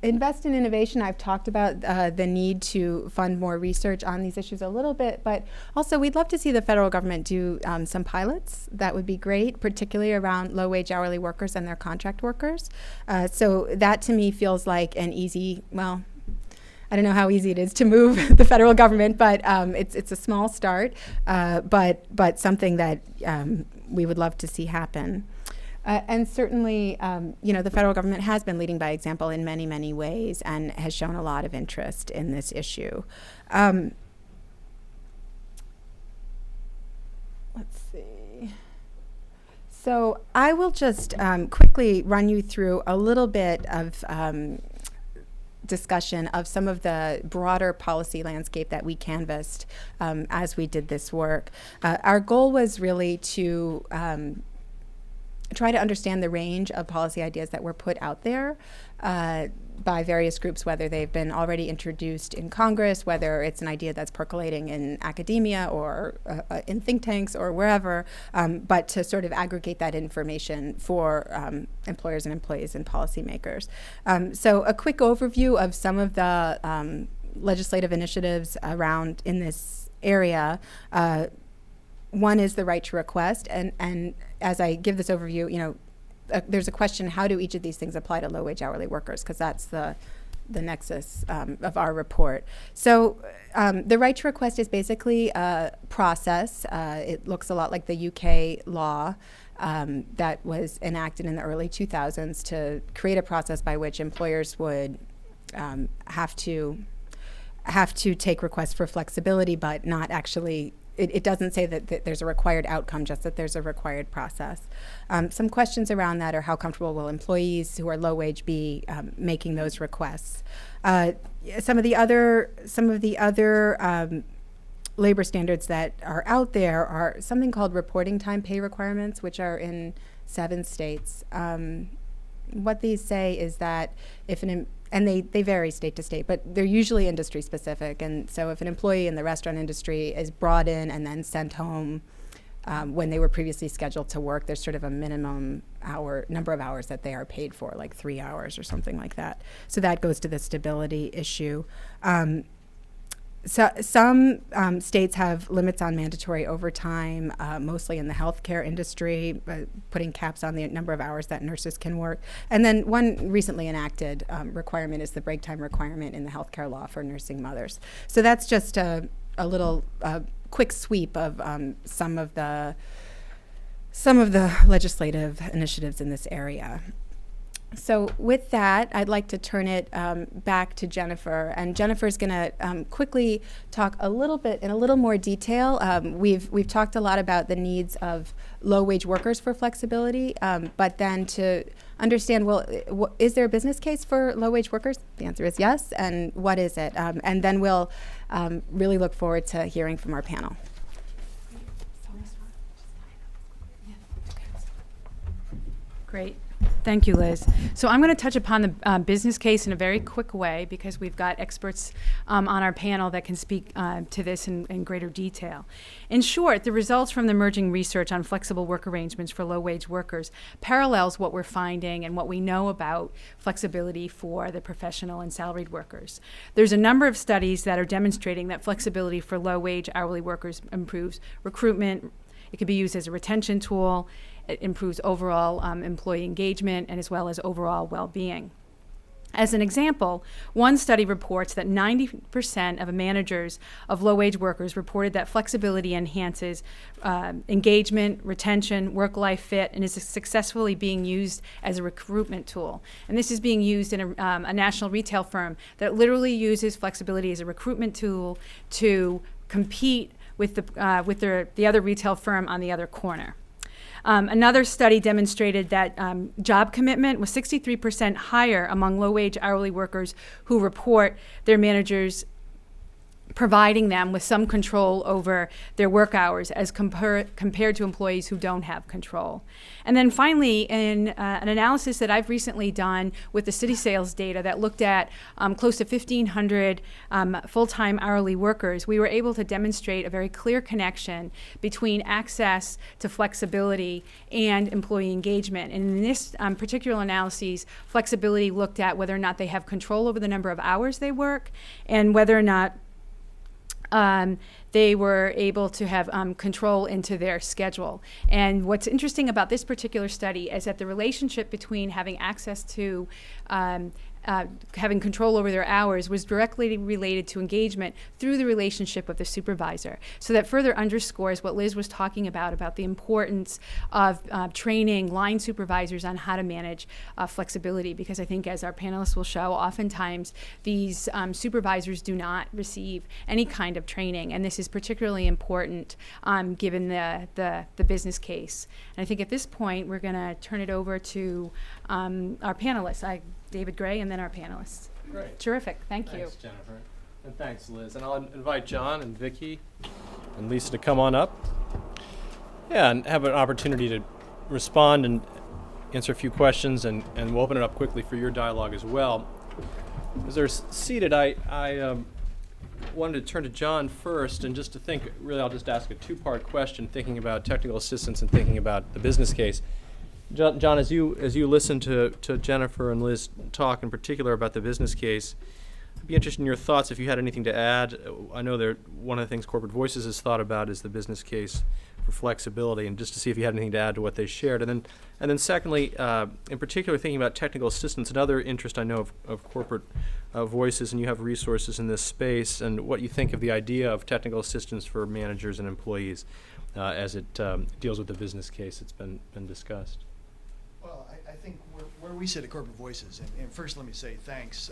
Invest in innovation. I've talked about the need to fund more research on these issues a little bit, but also we'd love to see the federal government do some pilots. That would be great, particularly around low-wage hourly workers and their contract workers. So that to me feels like an easy, I don't know how easy it is to move the federal government, but it's a small start, but something that we would love to see happen. And certainly, the federal government has been leading by example in many, many ways and has shown a lot of interest in this issue. Let's see. So I will just quickly run you through a little bit of discussion of some of the broader policy landscape that we canvassed as we did this work. Our goal was really to try to understand the range of policy ideas that were put out there by various groups, whether they've been already introduced in Congress, whether it's an idea that's percolating in academia or in think tanks or wherever, but to sort of aggregate that information for employers and employees and policymakers. So a quick overview of some of the legislative initiatives around in this area. One is the right to request, and as I give this overview, there's a question: how do each of these things apply to low-wage hourly workers? Because that's the nexus of our report. So the right to request is basically a process. It looks a lot like the UK law that was enacted in the early 2000s to create a process by which employers would have to take requests for flexibility, but not actually. It doesn't say that there's a required outcome, just that there's a required process. Some questions around that are: how comfortable will employees who are low wage be making those requests? Some of the other labor standards that are out there are something called reporting time pay requirements, which are in 7 states. What these say is that and they vary state to state, but they're usually industry specific. And so if an employee in the restaurant industry is brought in and then sent home when they were previously scheduled to work, there's sort of a minimum number of hours that they are paid for, like 3 hours or something like that. So that goes to the stability issue. So some states have limits on mandatory overtime, mostly in the healthcare industry, putting caps on the number of hours that nurses can work. And then one recently enacted requirement is the break time requirement in the healthcare law for nursing mothers. So that's just a little quick sweep of some of the legislative initiatives in this area. So with that, I'd like to turn it back to Jennifer, and Jennifer's going to quickly talk a little bit in a little more detail. We've talked a lot about the needs of low-wage workers for flexibility, but then to understand, is there a business case for low-wage workers? The answer is yes, and what is it? And then we'll really look forward to hearing from our panel. Great. Thank you, Liz. So I'm going to touch upon the business case in a very quick way because we've got experts on our panel that can speak to this in greater detail. In short, the results from the emerging research on flexible work arrangements for low-wage workers parallels what we're finding and what we know about flexibility for the professional and salaried workers. There's a number of studies that are demonstrating that flexibility for low-wage hourly workers improves recruitment. It can be used as a retention tool. It improves overall employee engagement and as well as overall well-being. As an example, one study reports that 90% of managers of low-wage workers reported that flexibility enhances engagement, retention, work-life fit, and is successfully being used as a recruitment tool. And this is being used in a national retail firm that literally uses flexibility as a recruitment tool to compete with the other retail firm on the other corner. Another study demonstrated that job commitment was 63% higher among low-wage hourly workers who report their managers providing them with some control over their work hours as compared to employees who don't have control. And then finally, in an analysis that I've recently done with the city sales data that looked at close to 1,500 full-time hourly workers, we were able to demonstrate a very clear connection between access to flexibility and employee engagement. And in this particular analysis, flexibility looked at whether or not they have control over the number of hours they work and whether or not they were able to have control into their schedule. And what's interesting about this particular study is that the relationship between having access to having control over their hours was directly related to engagement through the relationship with the supervisor. So that further underscores what Liz was talking about the importance of training line supervisors on how to manage flexibility, because I think, as our panelists will show, oftentimes these supervisors do not receive any kind of training, and this is particularly important given the business case. And I think at this point we're going to turn it over to our panelists. David Gray, and then our panelists. Great. Terrific. Thank you. Thanks, Jennifer. And thanks, Liz. And I'll invite John and Vicki and Lisa to come on up. Yeah, and have an opportunity to respond and answer a few questions, and we'll open it up quickly for your dialogue as well. As they're seated, I wanted to turn to John first, and just to think, really I'll just ask a two-part question, thinking about technical assistance and thinking about the business case. John, as you listen to Jennifer and Liz talk in particular about the business case, I'd be interested in your thoughts if you had anything to add. I know one of the things Corporate Voices has thought about is the business case for flexibility, and just to see if you had anything to add to what they shared. And then secondly, in particular thinking about technical assistance, another interest I know of Corporate Voices, and you have resources in this space, and what you think of the idea of technical assistance for managers and employees as it deals with the business case that's been discussed. Well, I think where we sit at Corporate Voices, and first let me say thanks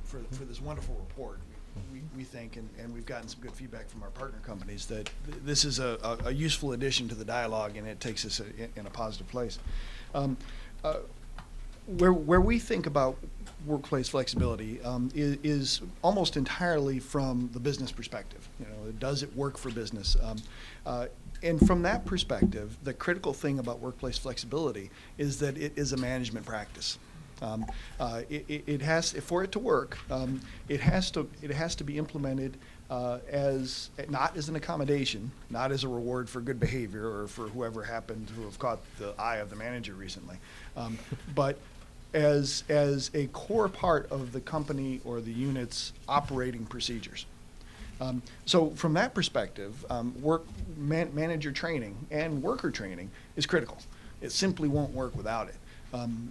for this wonderful report. We think, and we've gotten some good feedback from our partner companies, that this is a useful addition to the dialogue, and it takes us in a positive place. Where we think about workplace flexibility is almost entirely from the business perspective. Does it work for business? And from that perspective, the critical thing about workplace flexibility is that it is a management practice. It has, for it to work, it has to be implemented as not as an accommodation, not as a reward for good behavior or for whoever happened to have caught the eye of the manager recently, but as a core part of the company or the unit's operating procedures. So from that perspective, manager training and worker training is critical. It simply won't work without it.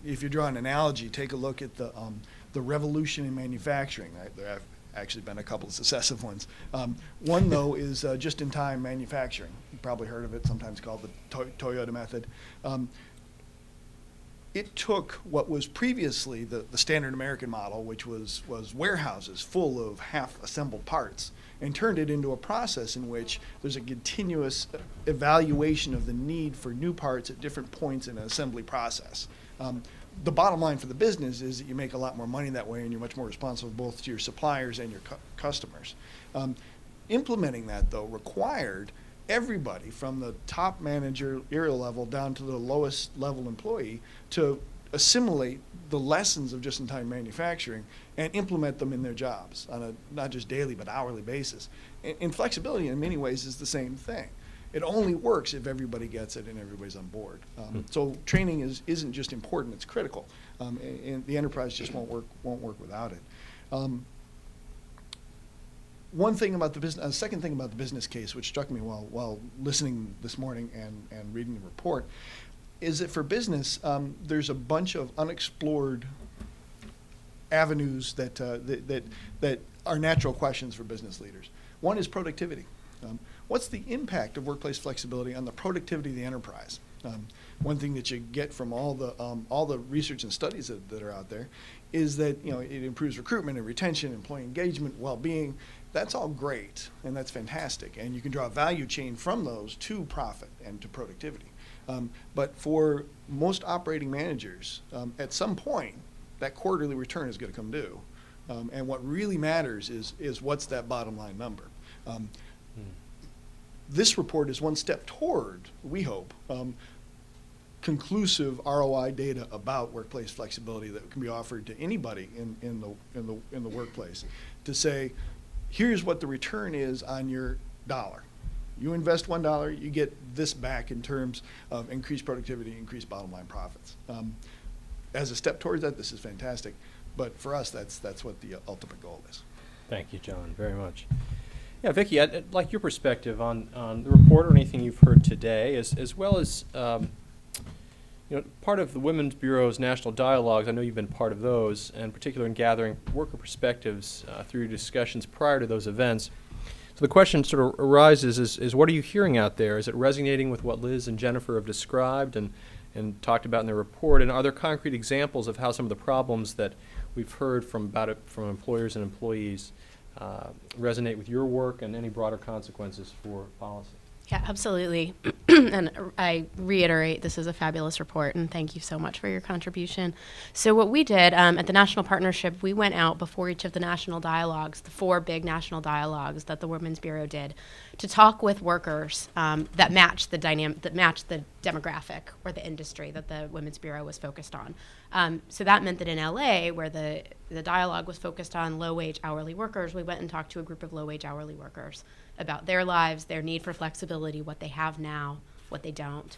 If you draw an analogy, take a look at the revolution in manufacturing. There have actually been a couple of successive ones. One, though, is just-in-time manufacturing. You've probably heard of it, sometimes called the Toyota method. It took what was previously the standard American model, which was warehouses full of half-assembled parts, and turned it into a process in which there's a continuous evaluation of the need for new parts at different points in an assembly process. The bottom line for the business is that you make a lot more money that way, and you're much more responsible both to your suppliers and your customers. Implementing that, though, required everybody from the top managerial level down to the lowest level employee to assimilate the lessons of just-in-time manufacturing and implement them in their jobs on a not just daily but hourly basis. And flexibility in many ways is the same thing. It only works if everybody gets it and everybody's on board. So training isn't just important; it's critical, and the enterprise just won't work without it. One thing about the business, second thing about the business case, which struck me while listening this morning and reading the report, is that for business, there's a bunch of unexplored avenues that are natural questions for business leaders. One is productivity. What's the impact of workplace flexibility on the productivity of the enterprise? One thing that you get from all the research and studies that are out there is that it improves recruitment and retention, employee engagement, well-being. That's all great, and that's fantastic. And you can draw a value chain from those to profit and to productivity. But for most operating managers, at some point, that quarterly return is going to come due. And what really matters is what's that bottom line number. This report is one step toward, we hope, conclusive ROI data about workplace flexibility that can be offered to anybody in the workplace to say, here's what the return is on your dollar. You invest $1, you get this back in terms of increased productivity, increased bottom line profits. As a step towards that, this is fantastic. But for us, that's what the ultimate goal is. Thank you, John, very much. Yeah, Vicki, I'd like your perspective on the report or anything you've heard today, as well as part of the Women's Bureau's national dialogues. I know you've been part of those, and particularly in gathering worker perspectives through your discussions prior to those events. So the question sort of arises is what are you hearing out there? Is it resonating with what Liz and Jennifer have described and talked about in their report? And are there concrete examples of how some of the problems that we've heard from employers and employees resonate with your work and any broader consequences for policy? Yeah, absolutely. And I reiterate, this is a fabulous report, and thank you so much for your contribution. So what we did at the National Partnership, we went out before each of the national dialogues, the 4 big national dialogues that the Women's Bureau did, to talk with workers that matched the demographic or the industry that the Women's Bureau was focused on. So that meant that in LA, where the dialogue was focused on low-wage hourly workers, we went and talked to a group of low-wage hourly workers about their lives, their need for flexibility, what they have now, what they don't.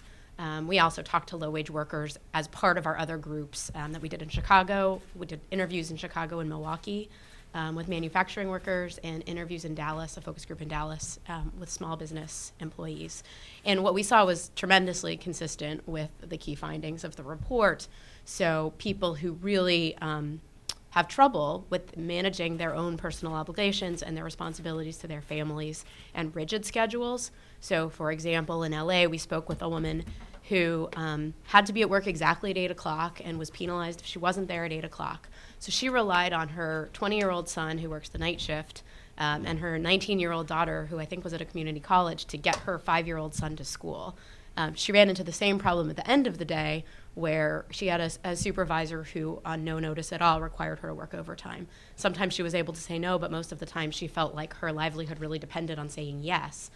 We also talked to low-wage workers as part of our other groups that we did in Chicago. We did interviews in Chicago and Milwaukee with manufacturing workers, and interviews in Dallas, a focus group in Dallas, with small business employees. And what we saw was tremendously consistent with the key findings of the report. So people who really have trouble with managing their own personal obligations and their responsibilities to their families and rigid schedules. So, for example, in LA, we spoke with a woman who had to be at work exactly at 8 o'clock and was penalized if she wasn't there at 8 o'clock. So she relied on her 20-year-old son, who works the night shift, and her 19-year-old daughter, who I think was at a community college, to get her 5-year-old son to school. She ran into the same problem at the end of the day, where she had a supervisor who, on no notice at all, required her to work overtime. Sometimes she was able to say no, but most of the time she felt like her livelihood really depended on saying yes,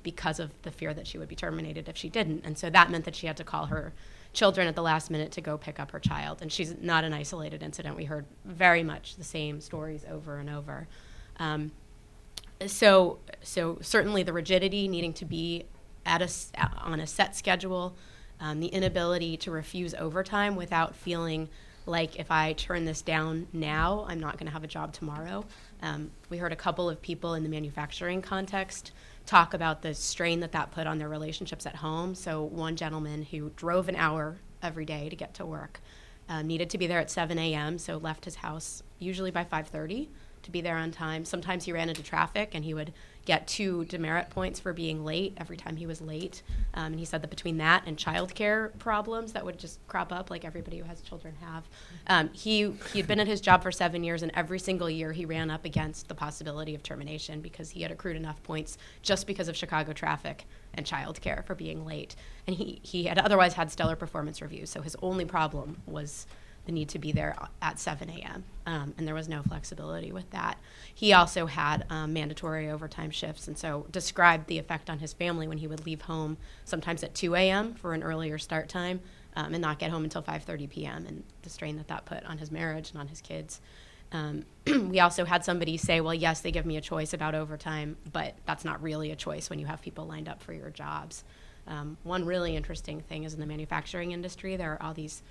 because of the fear that she would be terminated if she didn't. And so that meant that she had to call her children at the last minute to go pick up her child. And she's not an isolated incident. We heard very much the same stories over and over. So certainly the rigidity, needing to be on a set schedule, the inability to refuse overtime without feeling like if I turn this down now, I'm not going to have a job tomorrow. We heard a couple of people in the manufacturing context talk about the strain that put on their relationships at home. So one gentleman who drove an hour every day to get to work needed to be there at 7 a.m., so left his house usually by 5:30 to be there on time. Sometimes he ran into traffic and he would get 2 demerit points for being late every time he was late. And he said that between that and childcare problems that would just crop up like everybody who has children have, he had been at his job for 7 years, and every single year he ran up against the possibility of termination because he had accrued enough points just because of Chicago traffic and childcare for being late. And he had otherwise had stellar performance reviews, so his only problem was the need to be there at 7 a.m., and there was no flexibility with that. He also had mandatory overtime shifts, and so described the effect on his family when he would leave home sometimes at 2 a.m. for an earlier start time, and not get home until 5:30 p.m. and the strain that put on his marriage and on his kids. We also had somebody say, well, yes, they give me a choice about overtime, but that's not really a choice when you have people lined up for your jobs. One really interesting thing is in the manufacturing industry, there are all these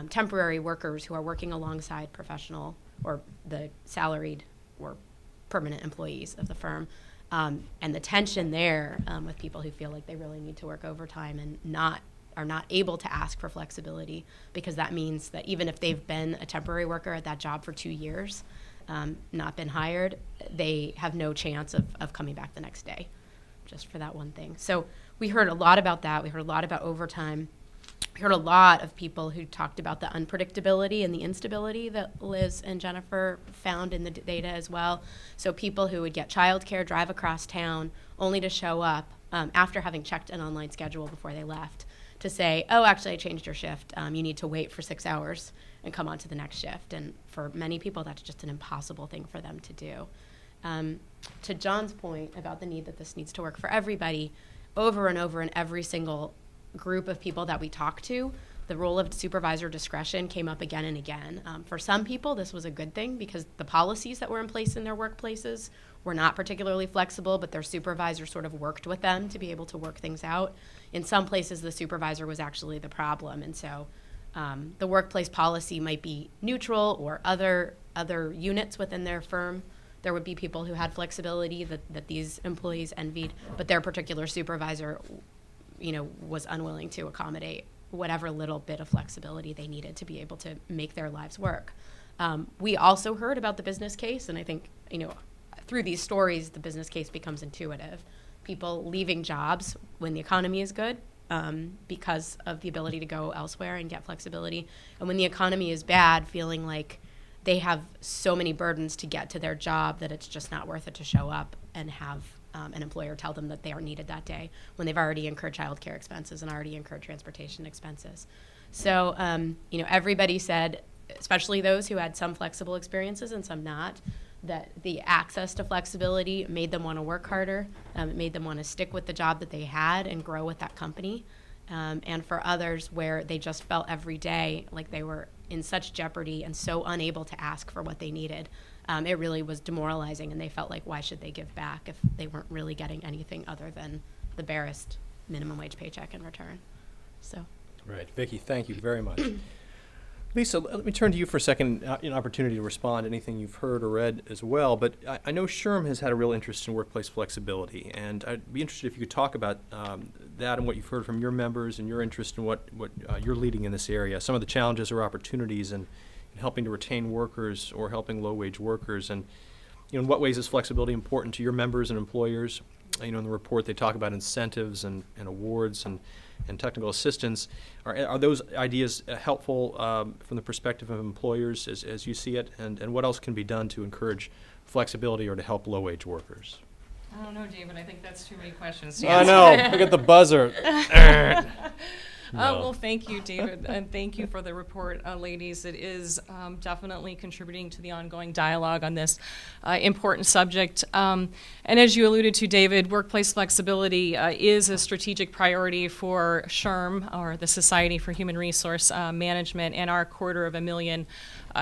temporary workers who are working alongside professional or the salaried or permanent employees of the firm. And the tension there with people who feel like they really need to work overtime and are not able to ask for flexibility, because that means that even if they've been a temporary worker at that job for 2 years, not been hired, they have no chance of coming back the next day, just for that one thing. So we heard a lot about that. We heard a lot about overtime. We heard a lot of people who talked about the unpredictability and the instability that Liz and Jennifer found in the data as well. So people who would get childcare, drive across town, only to show up after having checked an online schedule before they left, to say, oh, actually, I changed your shift. You need to wait for 6 hours and come on to the next shift. And for many people, that's just an impossible thing for them to do. To John's point about the need that this needs to work for everybody, over and over in every single group of people that we talked to, the role of supervisor discretion came up again and again. For some people, this was a good thing because the policies that were in place in their workplaces were not particularly flexible, but their supervisor sort of worked with them to be able to work things out. In some places, the supervisor was actually the problem, and so the workplace policy might be neutral, or other units within their firm, there would be people who had flexibility that these employees envied, but their particular supervisor, was unwilling to accommodate whatever little bit of flexibility they needed to be able to make their lives work. We also heard about the business case, and I think, through these stories, the business case becomes intuitive. People leaving jobs when the economy is good because of the ability to go elsewhere and get flexibility. And when the economy is bad, feeling like they have so many burdens to get to their job that it's just not worth it to show up and have an employer tell them that they are needed that day when they've already incurred childcare expenses and already incurred transportation expenses. So, everybody said, especially those who had some flexible experiences and some not, that the access to flexibility made them want to work harder. It made them want to stick with the job that they had and grow with that company. And for others, where they just felt every day like they were in such jeopardy and so unable to ask for what they needed, it really was demoralizing, and they felt like, why should they give back if they weren't really getting anything other than the barest minimum wage paycheck in return? So. Right. Vicki, thank you very much. Lisa, let me turn to you for a second, an opportunity to respond to anything you've heard or read as well. But I know SHRM has had a real interest in workplace flexibility, and I'd be interested if you could talk about that and what you've heard from your members and your interest in what you're leading in this area, some of the challenges or opportunities in helping to retain workers or helping low-wage workers, and in what ways is flexibility important to your members and employers? In the report they talk about incentives and awards and technical assistance. Are those ideas helpful from the perspective of employers as you see it? And what else can be done to encourage flexibility or to help low-wage workers? I don't know, David. I think that's too many questions. I know. Look at the buzzer. Well, thank you, David, and thank you for the report, ladies. It is definitely contributing to the ongoing dialogue on this important subject. And as you alluded to, David, workplace flexibility is a strategic priority for SHRM, or the Society for Human Resource Management, and our 250,000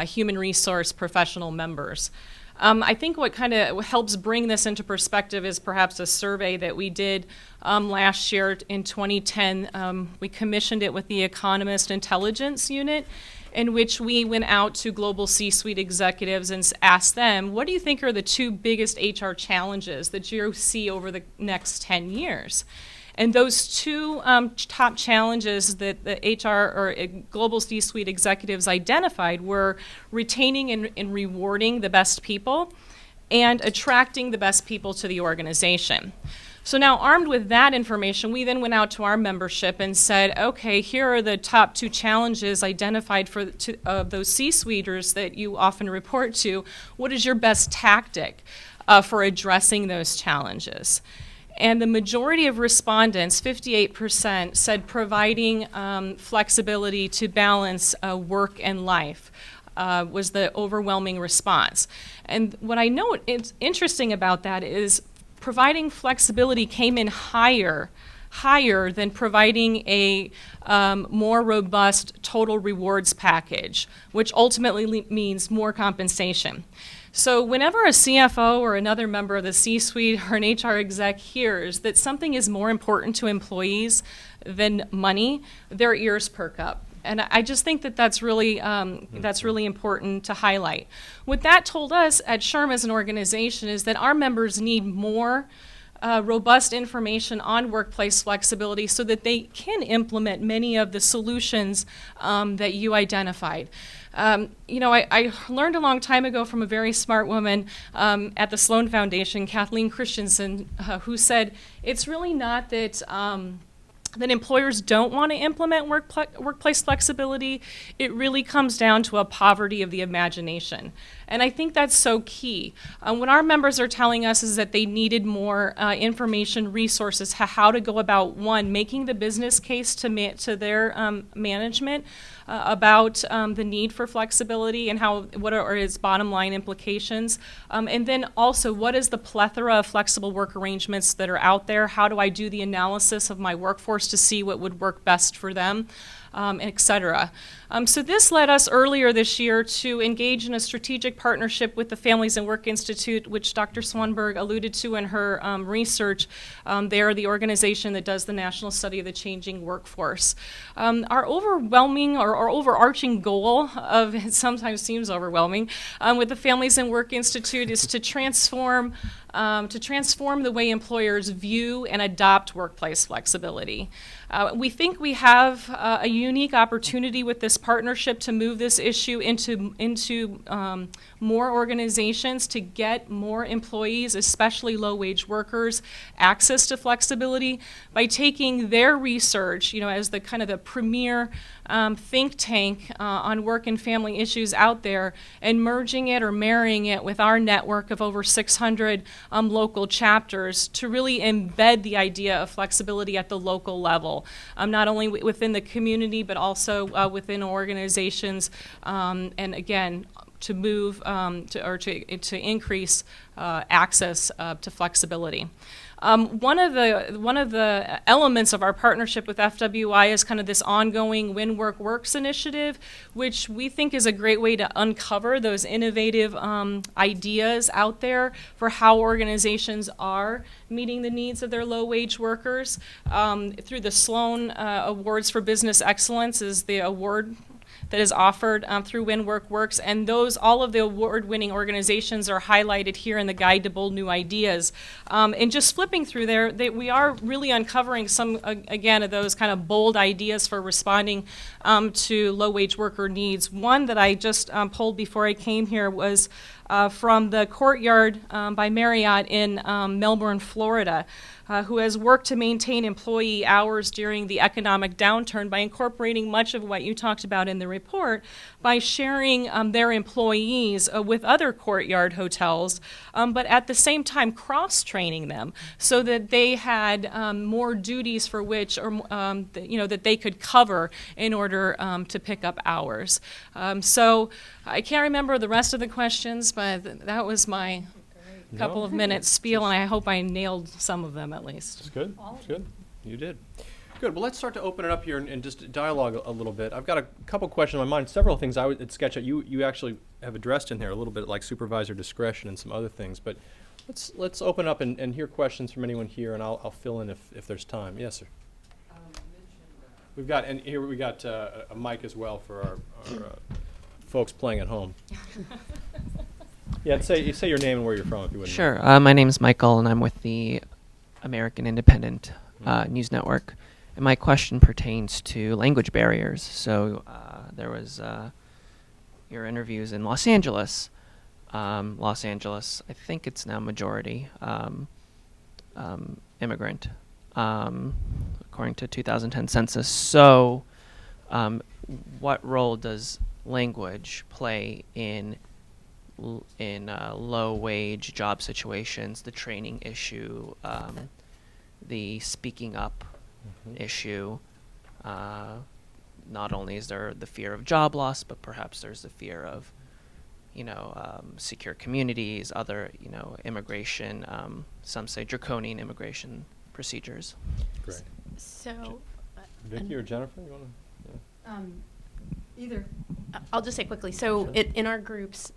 human resource professional members. I think what kind of helps bring this into perspective is perhaps a survey that we did last year in 2010. We commissioned it with the Economist Intelligence Unit, in which we went out to global C-suite executives and asked them, what do you think are the two biggest HR challenges that you see over the next 10 years? And those two top challenges that the HR or global C-suite executives identified were retaining and rewarding the best people and attracting the best people to the organization. So now, armed with that information, we then went out to our membership and said, okay, here are the top two challenges identified for those C-suiters that you often report to. What is your best tactic for addressing those challenges? And the majority of respondents, 58%, said providing flexibility to balance work and life was the overwhelming response. And what I note is interesting about that is providing flexibility came in higher higher than providing a more robust total rewards package, which ultimately means more compensation. So whenever a CFO or another member of the C-suite or an HR exec hears that something is more important to employees than money, their ears perk up. And I just think that that's really important to highlight. What that told us at SHRM as an organization is that our members need more robust information on workplace flexibility so that they can implement many of the solutions that you identified. I learned a long time ago from a very smart woman at the Sloan Foundation, Kathleen Christensen, who said, it's really not that that employers don't want to implement workplace flexibility. It really comes down to a poverty of the imagination. And I think that's so key. What our members are telling us is that they needed more information, resources, how to go about, one, making the business case to their management about the need for flexibility and what are its bottom line implications. And then also, what is the plethora of flexible work arrangements that are out there? How do I do the analysis of my workforce to see what would work best for them? Et cetera. So this led us earlier this year to engage in a strategic partnership with the Families and Work Institute, which Dr. Swanberg alluded to in her research. They are the organization that does the national study of the changing workforce. Our overwhelming or overarching goal of, it sometimes seems overwhelming, with the Families and Work Institute is to transform the way employers view and adopt workplace flexibility. We think we have a unique opportunity with this partnership to move this issue into more organizations, to get more employees, especially low-wage workers, access to flexibility by taking their research, as the kind of the premier think tank on work and family issues out there, and merging it or marrying it with our network of over 600 local chapters to really embed the idea of flexibility at the local level, not only within the community but also within organizations, and again, to move to increase access to flexibility. One of the elements of our partnership with FWI is kind of this ongoing When Work Works initiative, which we think is a great way to uncover those innovative ideas out there for how organizations are meeting the needs of their low-wage workers. Through the Sloan Awards for Business Excellence is the award that is offered through When Work Works, and all of the award-winning organizations are highlighted here in the Guide to Bold New Ideas. And just flipping through there, we are really uncovering some, again, of those kind of bold ideas for responding to low-wage worker needs. One that I just pulled before I came here was from the Courtyard by Marriott in Melbourne, Florida, who has worked to maintain employee hours during the economic downturn by incorporating much of what you talked about in the report, by sharing their employees with other Courtyard hotels, but at the same time cross-training them so that they had more duties for which, or that they could cover in order to pick up hours. So I can't remember the rest of the questions, but that was my couple of minutes spiel, and I hope I nailed some of them at least. That's good. That's good. You did. Good. Well, let's start to open it up here and just dialogue a little bit. I've got a couple questions in my mind. Several things I would sketch out. You actually have addressed in there a little bit, like supervisor discretion and some other things. But let's open up and hear questions from anyone here, and I'll fill in if there's time. Yes, sir. We got a mic as well for our folks playing at home. Yeah, say your name and where you're from, if you wouldn't. Sure. My name is Michael, and I'm with the American Independent News Network. And my question pertains to language barriers. So there was your interviews in Los Angeles. Los Angeles, I think it's now majority immigrant, according to 2010 census. So what role does language play in low-wage job situations, the training issue, the speaking up issue? Not only is there the fear of job loss, but perhaps there's the fear of, secure communities, other, immigration, some say draconian immigration procedures. Great. So, Vicki or Jennifer, you want to? Either. I'll just say quickly. So Sure. in our groups,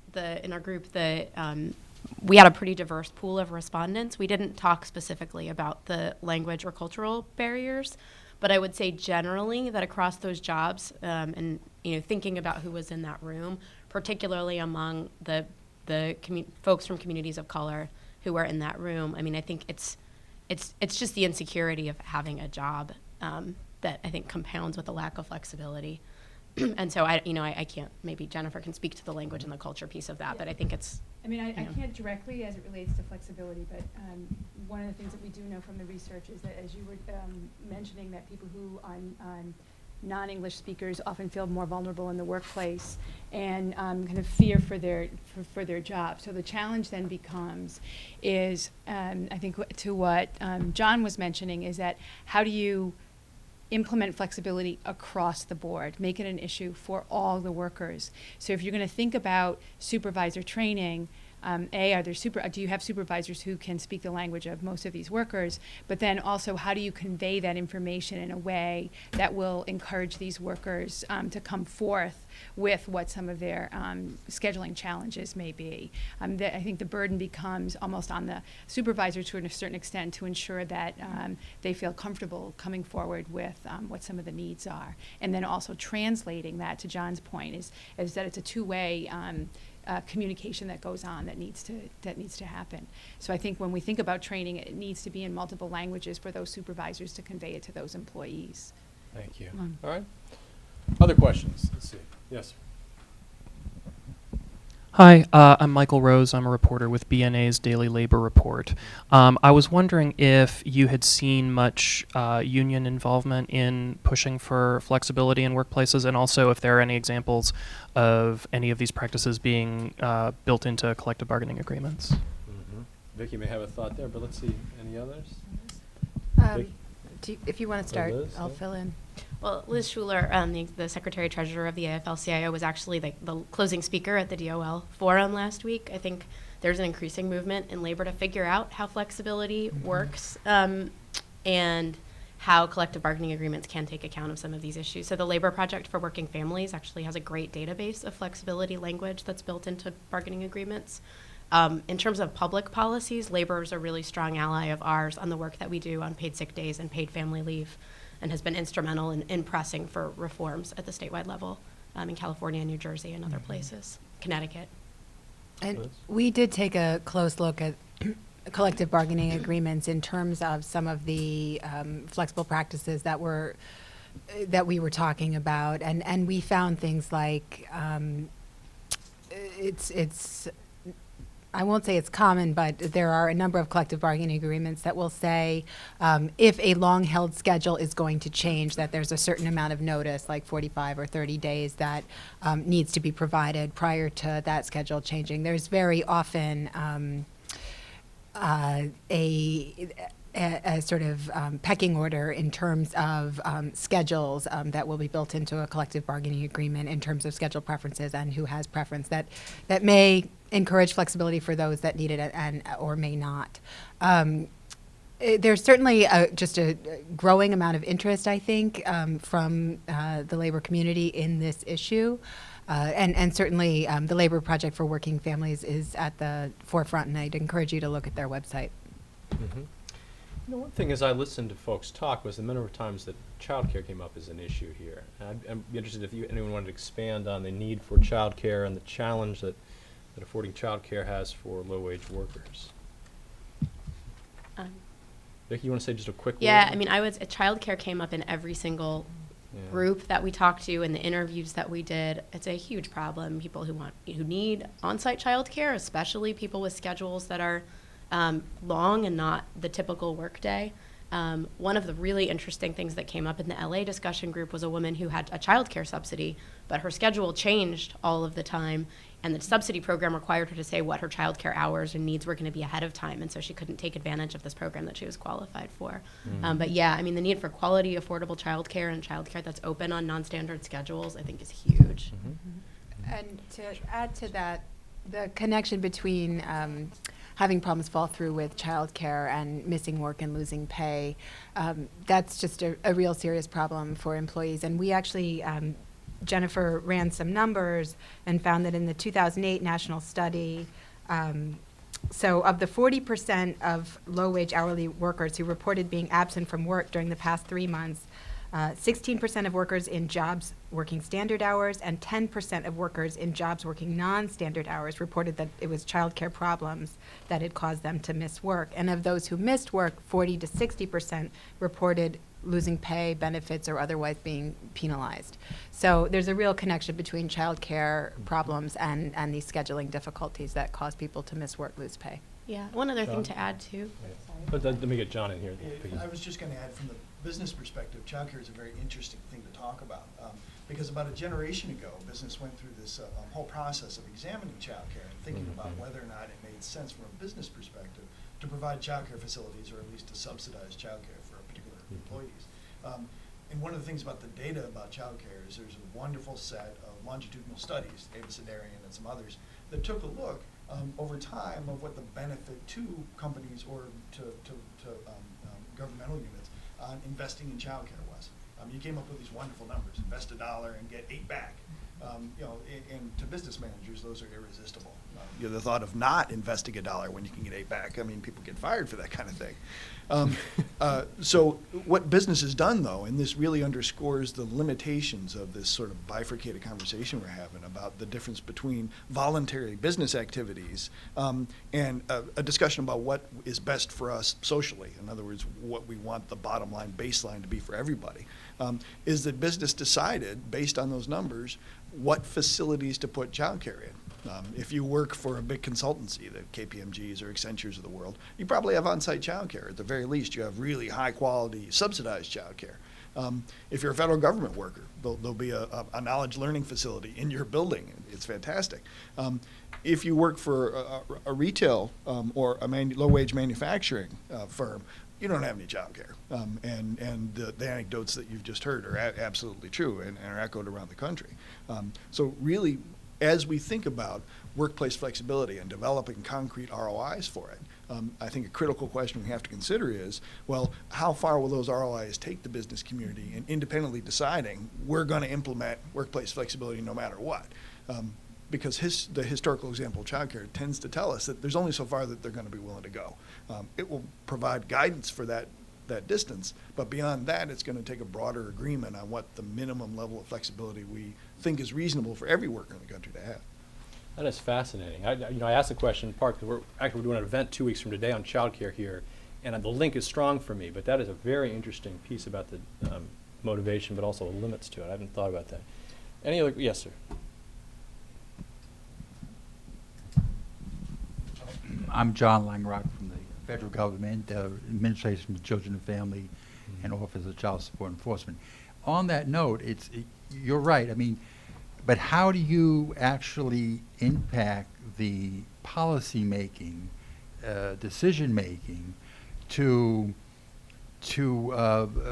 we had a pretty diverse pool of respondents. We didn't talk specifically about the language or cultural barriers, but I would say generally that across those jobs, and thinking about who was in that room, particularly among the folks from communities of color who were in that room. I mean, I think it's just the insecurity of having a job that I think compounds with a lack of flexibility. And so I can't, maybe Jennifer can speak to the language and the culture piece of that, but I think it's. I mean, I can't directly as it relates to flexibility, but one of the things that we do know from the research is that, as you were mentioning, that people who on non-English speakers often feel more vulnerable in the workplace and kind of fear for their job. So the challenge then becomes is, I think to what John was mentioning, is that how do you implement flexibility across the board, make it an issue for all the workers. So if you're going to think about supervisor training, do you have supervisors who can speak the language of most of these workers? But then also, how do you convey that information in a way that will encourage these workers to come forth with what some of their scheduling challenges may be? I think the burden becomes almost on the supervisor to a certain extent to ensure that they feel comfortable coming forward with what some of the needs are. And then also translating that, to John's point, is that it's a two-way communication that goes on that needs to happen. So I think when we think about training, it needs to be in multiple languages for those supervisors to convey it to those employees. Thank you. All right. Other questions? Let's see. Yes. Hi, I'm Michael Rose. I'm a reporter with BNA's Daily Labor Report. I was wondering if you had seen much union involvement in pushing for flexibility in workplaces, and also if there are any examples of any of these practices being built into collective bargaining agreements. Mm-hmm. Vicki may have a thought there, but let's see. Any others? If you want to start, Liz, I'll yeah. fill in. Well, Liz Schuler, the Secretary-Treasurer of the AFL-CIO, was actually the closing speaker at the DOL forum last week. I think there's an increasing movement in labor to figure out how flexibility works and how collective bargaining agreements can take account of some of these issues. So the Labor Project for Working Families actually has a great database of flexibility language that's built into bargaining agreements. In terms of public policies, labor is a really strong ally of ours on the work that we do on paid sick days and paid family leave, and has been instrumental in pressing for reforms at the statewide level in California, New Jersey, and other places, Connecticut. And we did take a close look at collective bargaining agreements in terms of some of the flexible practices that we were talking about, and we found things like it's I won't say it's common, but there are a number of collective bargaining agreements that will say if a long-held schedule is going to change, that there's a certain amount of notice, like 45 or 30 days, that needs to be provided prior to that schedule changing. There's very often a sort of pecking order in terms of schedules that will be built into a collective bargaining agreement in terms of schedule preferences and who has preference that may encourage flexibility for those that need it and or may not. There's certainly just a growing amount of interest, I think, from the labor community in this issue. And certainly the Labor Project for Working Families is at the forefront, and I'd encourage you to look at their website. Mm-hmm. One thing as I listened to folks talk was the number of times that childcare came up as an issue here. And I'd be interested if anyone wanted to expand on the need for childcare and the challenge that affording childcare has for low-wage workers. Vicki, you want to say just a quick word? Yeah, I mean, childcare came up in every single group that we talked to and the interviews that we did. It's a huge problem. People who need on-site childcare, especially people with schedules that are long and not the typical workday. One of the really interesting things that came up in the LA discussion group was a woman who had a childcare subsidy, but her schedule changed all of the time, and the subsidy program required her to say what her childcare hours and needs were going to be ahead of time, and so she couldn't take advantage of this program that she was qualified for. But yeah, I mean, the need for quality, affordable childcare and childcare that's open on non-standard schedules, I think, is huge. And to add to that, the connection between having problems fall through with childcare and missing work and losing pay. That's just a real serious problem for employees. And we actually, Jennifer ran some numbers and found that in the 2008 national study, so of the 40% of low-wage hourly workers who reported being absent from work during the past 3 months, 16% of workers in jobs working standard hours and 10% of workers in jobs working non-standard hours reported that it was childcare problems that had caused them to miss work. And of those who missed work, 40 to 60% reported losing pay, benefits, or otherwise being penalized. So there's a real connection between childcare problems and these scheduling difficulties that cause people to miss work, lose pay. Yeah, one other thing John? to add too. But let me get John in here. I was just going to add, from the business perspective, childcare is a very interesting thing to talk about, because about a generation ago, business went through this whole process of examining childcare and thinking about whether or not it made sense from a business perspective to provide childcare facilities, or at least to subsidize childcare for particular employees. And one of the things about the data about childcare is there's a wonderful set of longitudinal studies, Ava Sidarian and some others, that took a look over time of what the benefit to companies or to governmental units on investing in childcare was. You came up with these wonderful numbers: invest $1 and get 8 back. And to business managers, those are irresistible. The thought of not investing $1 when you can get 8 back. I mean, people get fired for that kind of thing. So what business has done, though, and this really underscores the limitations of this sort of bifurcated conversation we're having about the difference between voluntary business activities and a discussion about what is best for us socially. In other words, what we want the bottom line baseline to be for everybody, is that business decided, based on those numbers, what facilities to put childcare in. If you work for a big consultancy, the KPMGs or Accentures of the world, you probably have on-site childcare. At the very least, you have really high-quality, subsidized childcare. If you're a federal government worker, there'll be a knowledge learning facility in your building. It's fantastic. If you work for a retail or a low-wage manufacturing firm, you don't have any childcare. And the anecdotes that you've just heard are absolutely true and are echoed around the country. So really, as we think about workplace flexibility and developing concrete ROIs for it, I think a critical question we have to consider is, well, how far will those ROIs take the business community in independently deciding we're going to implement workplace flexibility no matter what? Because the historical example of childcare tends to tell us that there's only so far that they're going to be willing to go. It will provide guidance for that distance, but beyond that, it's going to take a broader agreement on what the minimum level of flexibility we think is reasonable for every worker in the country to have. That is fascinating. I asked the question in part because we're doing an event 2 weeks from today on childcare here, and the link is strong for me. But that is a very interesting piece about the motivation, but also the limits to it. I haven't thought about that. Any other? Yes, sir. I'm John Langrock from the federal government, Administration for Children and Family, and Office of Child Support Enforcement. On that note, you're right. I mean, but how do you actually impact the policy making, decision making, to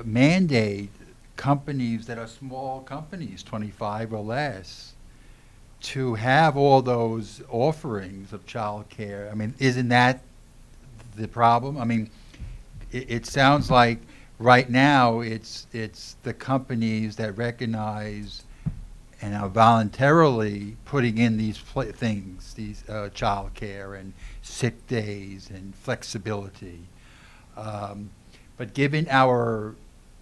mandate companies that are small companies, 25 or less, to have all those offerings of child care? I mean, isn't that the problem? I mean, it sounds like right now it's the companies that recognize and are voluntarily putting in these things, these child care and sick days and flexibility. But given our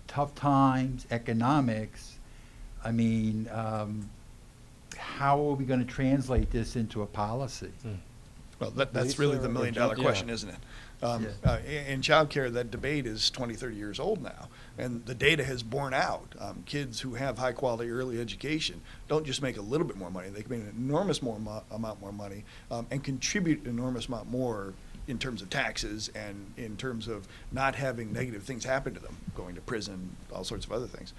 tough times, economics, I mean, how are we going to translate this into a policy? Well, that's really the million-dollar question, isn't it? In child care, that debate is 20, 30 years old now, and the data has borne out. Kids who have high-quality early education don't just make a little bit more money. They can make an enormous amount more money and contribute an enormous amount more in terms of taxes and in terms of not having negative things happen to them, going to prison, all sorts of other things,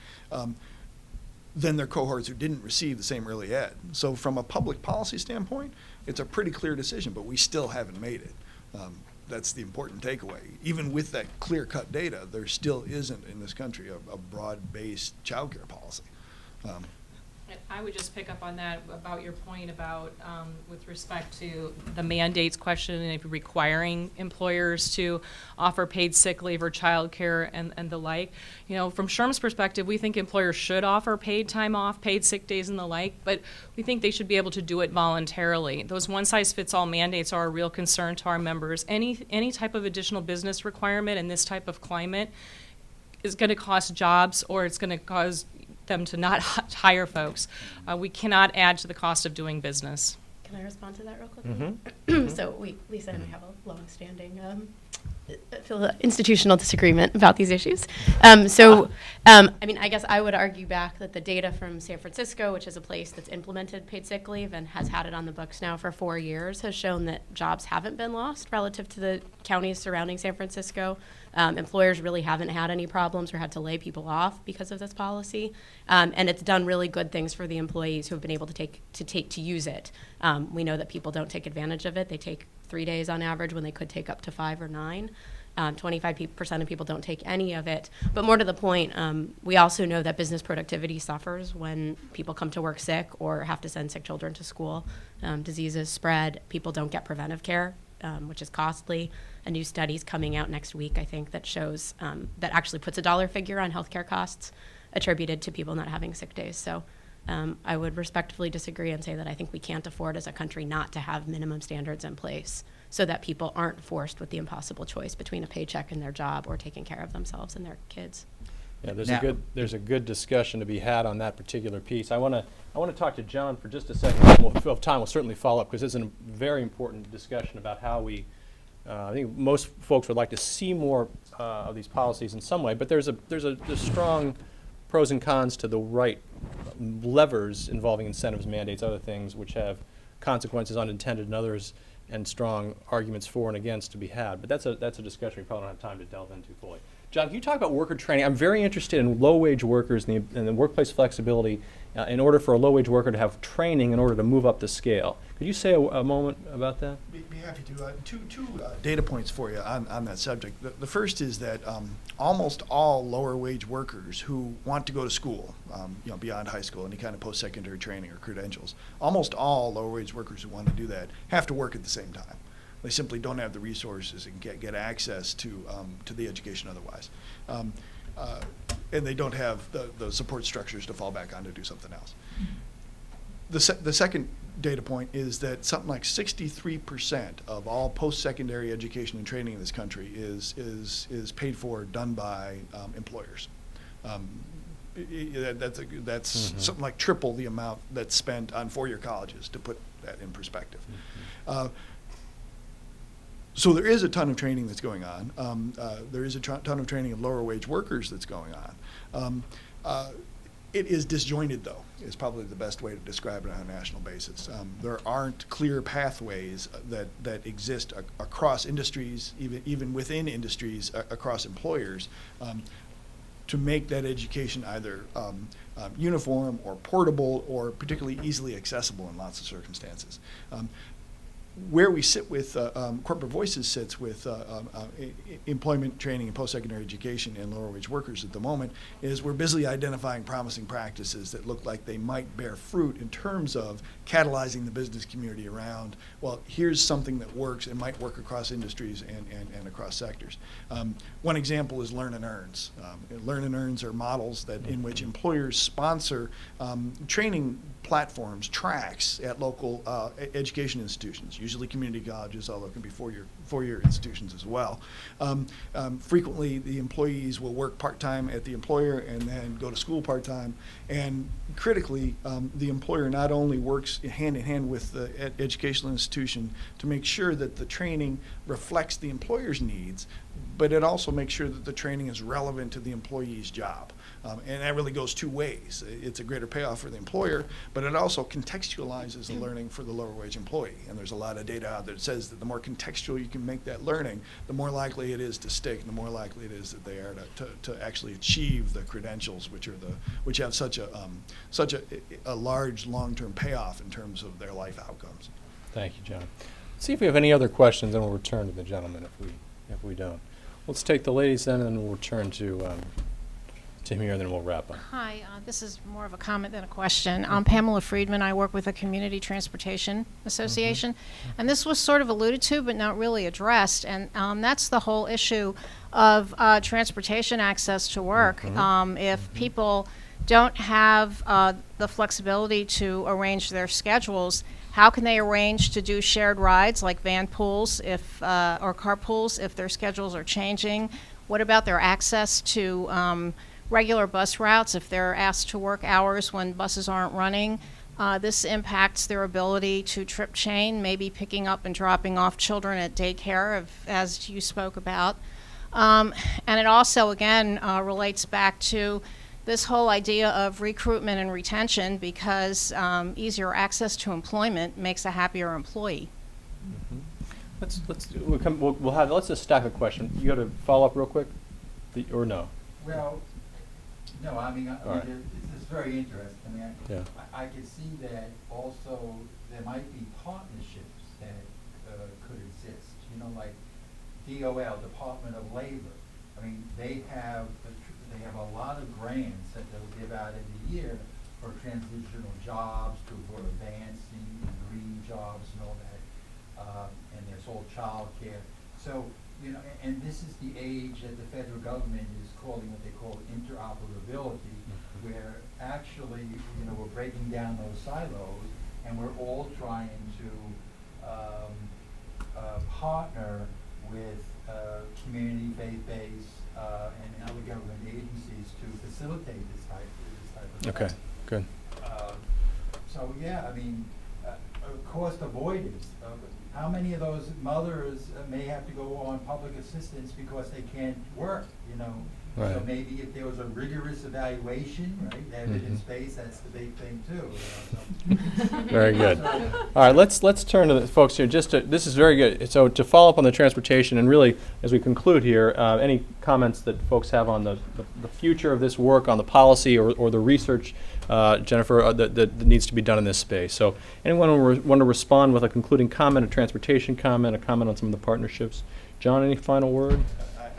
than their cohorts who didn't receive the same early ed. So from a public policy standpoint, it's a pretty clear decision, but we still haven't made it. That's the important takeaway. Even with that clear-cut data, there still isn't in this country a broad-based child care policy. I would just pick up on that about your point about with respect to the mandates question and if requiring employers to offer paid sick leave or childcare and the like. You know, from SHRM's perspective, we think employers should offer paid time off, paid sick days and the like, but we think they should be able to do it voluntarily. Those one-size-fits-all mandates are a real concern to our members. Any type of additional business requirement in this type of climate is going to cost jobs, or it's going to cause them to not hire folks. We cannot add to the cost of doing business. Can I respond to that real quickly? Mm-hmm. So Lisa and I have a long-standing institutional disagreement about these issues. I mean, I guess I would argue back that the data from San Francisco, which is a place that's implemented paid sick leave and has had it on the books now for 4 years, has shown that jobs haven't been lost relative to the counties surrounding San Francisco. Employers really haven't had any problems or had to lay people off because of this policy, and it's done really good things for the employees who have been able to use it. We know that people don't take advantage of it. They take 3 days on average when they could take up to 5 or 9. 25% of people don't take any of it. But more to the point, we also know that business productivity suffers when people come to work sick or have to send sick children to school. Diseases spread. People don't get preventive care, which is costly. A new study's coming out next week, I think, that shows that actually puts a dollar figure on healthcare costs attributed to people not having sick days. So I would respectfully disagree and say that I think we can't afford as a country not to have minimum standards in place so that people aren't forced with the impossible choice between a paycheck and their job or taking care of themselves and their kids. Yeah, Now- there's a good discussion to be had on that particular piece. I want to talk to John for just a second. If we'll have time, we'll certainly follow up because it's a very important discussion about how we. I think most folks would like to see more of these policies in some way, but there's strong pros and cons to the right levers involving incentives, mandates, other things which have consequences unintended and others, and strong arguments for and against to be had. But that's a discussion we probably don't have time to delve into fully. John, can you talk about worker training? I'm very interested in low-wage workers and the workplace flexibility in order for a low-wage worker to have training in order to move up the scale. Could you say a moment about that? Be happy to. Two data points for you on that subject. The first is that almost all lower wage workers who want to go to school, beyond high school, any kind of post-secondary training or credentials, almost all lower wage workers who want to do that have to work at the same time. They simply don't have the resources and get access to the education otherwise. And they don't have the support structures to fall back on to do something else. The second data point is that something like 63% of all post-secondary education and training in this country is paid for, done by employers. That's something like triple the amount that's spent on four-year colleges, to put that in perspective. So there is a ton of training that's going on. There is a ton of training of lower wage workers that's going on. It is disjointed, though, is probably the best way to describe it on a national basis. There aren't clear pathways that exist across industries, even within industries, across employers, to make that education either uniform or portable or particularly easily accessible in lots of circumstances. Where we sit with Corporate Voices sits with employment training and post-secondary education and lower wage workers at the moment is we're busily identifying promising practices that look like they might bear fruit in terms of catalyzing the business community around, well, here's something that works and might work across industries and across sectors. One example is Learn and Earns. Learn and Earns are models in which employers sponsor training platforms, tracks at local education institutions, usually community colleges, although it can be four-year institutions as well. Frequently, the employees will work part-time at the employer and then go to school part-time. And critically, the employer not only works hand-in-hand with the educational institution to make sure that the training reflects the employer's needs, but it also makes sure that the training is relevant to the employee's job. And that really goes two ways. It's a greater payoff for the employer, but it also contextualizes the learning for the lower wage employee. And there's a lot of data out there that says that the more contextual you can make that learning, the more likely it is to stick, and the more likely it is that they are to actually achieve the credentials, which have such a large long-term payoff in terms of their life outcomes. Thank you, John. Let's see if we have any other questions, and we'll return to the gentleman if we don't. Let's take the ladies then, and then we'll return to Tim here, and then we'll wrap up. Hi, this is more of a comment than a question. I'm Pamela Friedman. I work with the Community Transportation Association. And this was sort of alluded to, but not really addressed. And that's the whole issue of transportation access to work. If people don't have the flexibility to arrange their schedules, how can they arrange to do shared rides like van pools or carpools if their schedules are changing? What about their access to regular bus routes if they're asked to work hours when buses aren't running? This impacts their ability to trip chain, maybe picking up and dropping off children at daycare, as you spoke about. And it also, again, relates back to this whole idea of recruitment and retention, because easier access to employment makes a happier employee. Let's just stack a question. You got to follow up real quick, or no? Well, no, I mean, All right. this is very interesting. I mean, Yeah. I could see that also there might be partnerships that could exist, you know, like DOL, Department of Labor. I mean, they have a lot of grants that they'll give out every year for transitional jobs, for advancing in green jobs and all that. And there's all child care. So, you know, and this is the age that the federal government is calling what they call interoperability, where actually, you know, we're breaking down those silos and we're all trying to partner with community, faith-based, and other government agencies to facilitate this type of Okay, good. So yeah, I mean, cost avoidance. How many of those mothers may have to go on public assistance because they can't work, you know? Right. So maybe if there was a rigorous evaluation, right, evidence-based, that's the big thing too. You know, so. Very good. All right, let's turn to the folks here. This is very good. So to follow up on the transportation, and really as we conclude here, any comments that folks have on the future of this work, on the policy or the research, Jennifer, that needs to be done in this space. So anyone want to respond with a concluding comment, a transportation comment, a comment on some of the partnerships? John, any final word?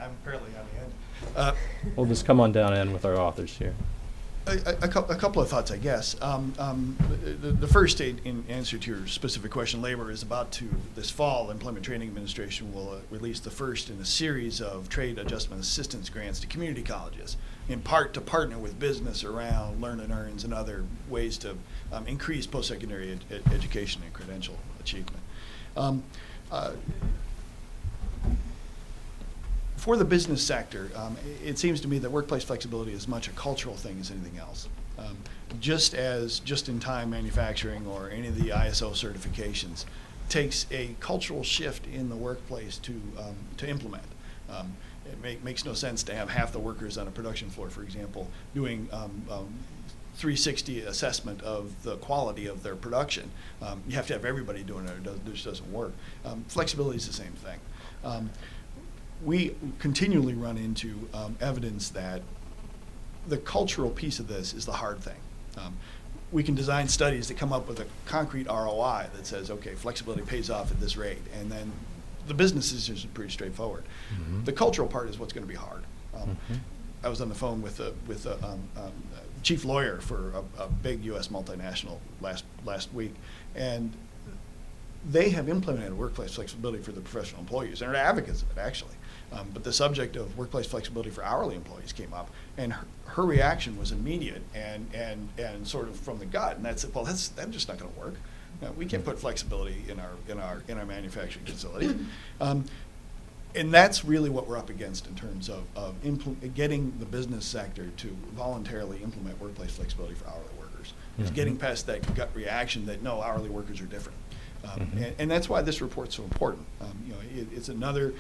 I'm fairly on the end. We'll just come on down in with our authors here. A couple of thoughts, I guess. The first, in answer to your specific question, labor is about to, this fall, Employment Training Administration will release the first in a series of trade adjustment assistance grants to community colleges, in part to partner with business around learn and earns and other ways to increase post-secondary education and credential achievement. For the business sector, it seems to me that workplace flexibility is as much a cultural thing as anything else. Just as just-in-time manufacturing or any of the ISO certifications takes a cultural shift in the workplace to implement. It makes no sense to have half the workers on a production floor, for example, doing 360 assessment of the quality of their production. You have to have everybody doing it, or it just doesn't work. Flexibility is the same thing. We continually run into evidence that the cultural piece of this is the hard thing. We can design studies that come up with a concrete ROI that says, okay, flexibility pays off at this rate, and then the business is just pretty straightforward. The cultural part is what's going to be hard. I was on the phone with a chief lawyer for a big U.S. multinational last week, and they have implemented workplace flexibility for the professional employees, and are advocates of it, actually. But the subject of workplace flexibility for hourly employees came up, and her reaction was immediate and sort of from the gut, and that's just not going to work. We can't put flexibility in our manufacturing facilities. And that's really what we're up against in terms of getting the business sector to voluntarily implement workplace flexibility for hourly workers. It's getting past that gut reaction that no, hourly workers are different. And that's why this report's so important. It's another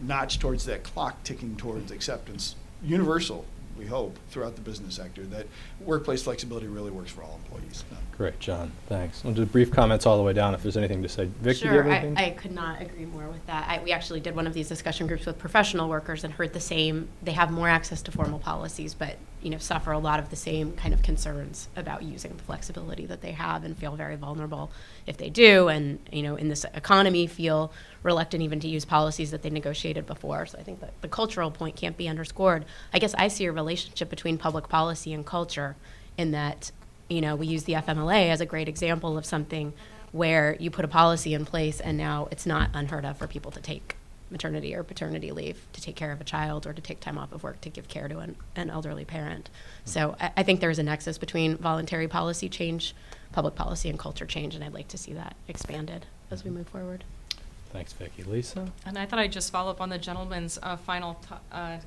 notch towards that clock ticking towards acceptance, universal, we hope, throughout the business sector, that workplace flexibility really works for all employees. Great, John. Thanks. I'll do brief comments all the way down if there's anything to say. Vic, do you Sure, have anything? I could not agree more with that. We actually did one of these discussion groups with professional workers and heard the same. They have more access to formal policies, but suffer a lot of the same kind of concerns about using the flexibility that they have and feel very vulnerable if they do, and in this economy feel reluctant even to use policies that they negotiated before. So I think that the cultural point can't be underscored. I guess I see a relationship between public policy and culture in that, we use the FMLA as a great example of something where you put a policy in place and now it's not unheard of for people to take maternity or paternity leave to take care of a child or to take time off of work to give care to an elderly parent. So I think there's a nexus between voluntary policy change, public policy, and culture change, and I'd like to see that expanded as we move forward. Thanks, Vicki. Lisa? And I thought I'd just follow up on the gentleman's final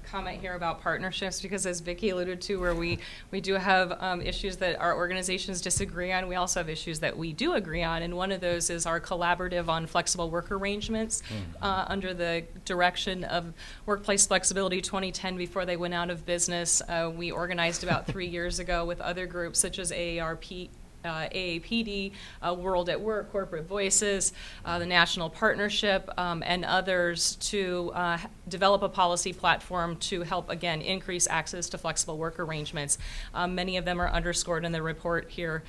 comment here about partnerships, because as Vicki alluded to, where we do have issues that our organizations disagree on, we also have issues that we do agree on, and one of those is our collaborative on flexible work arrangements under the direction of Workplace Flexibility 2010 before they went out of business. We organized about 3 years ago with other groups such as AARP, AAPD, World at Work, Corporate Voices, the National Partnership, and others to develop a policy platform to help, again, increase access to flexible work arrangements. Many of them are underscored in the report here.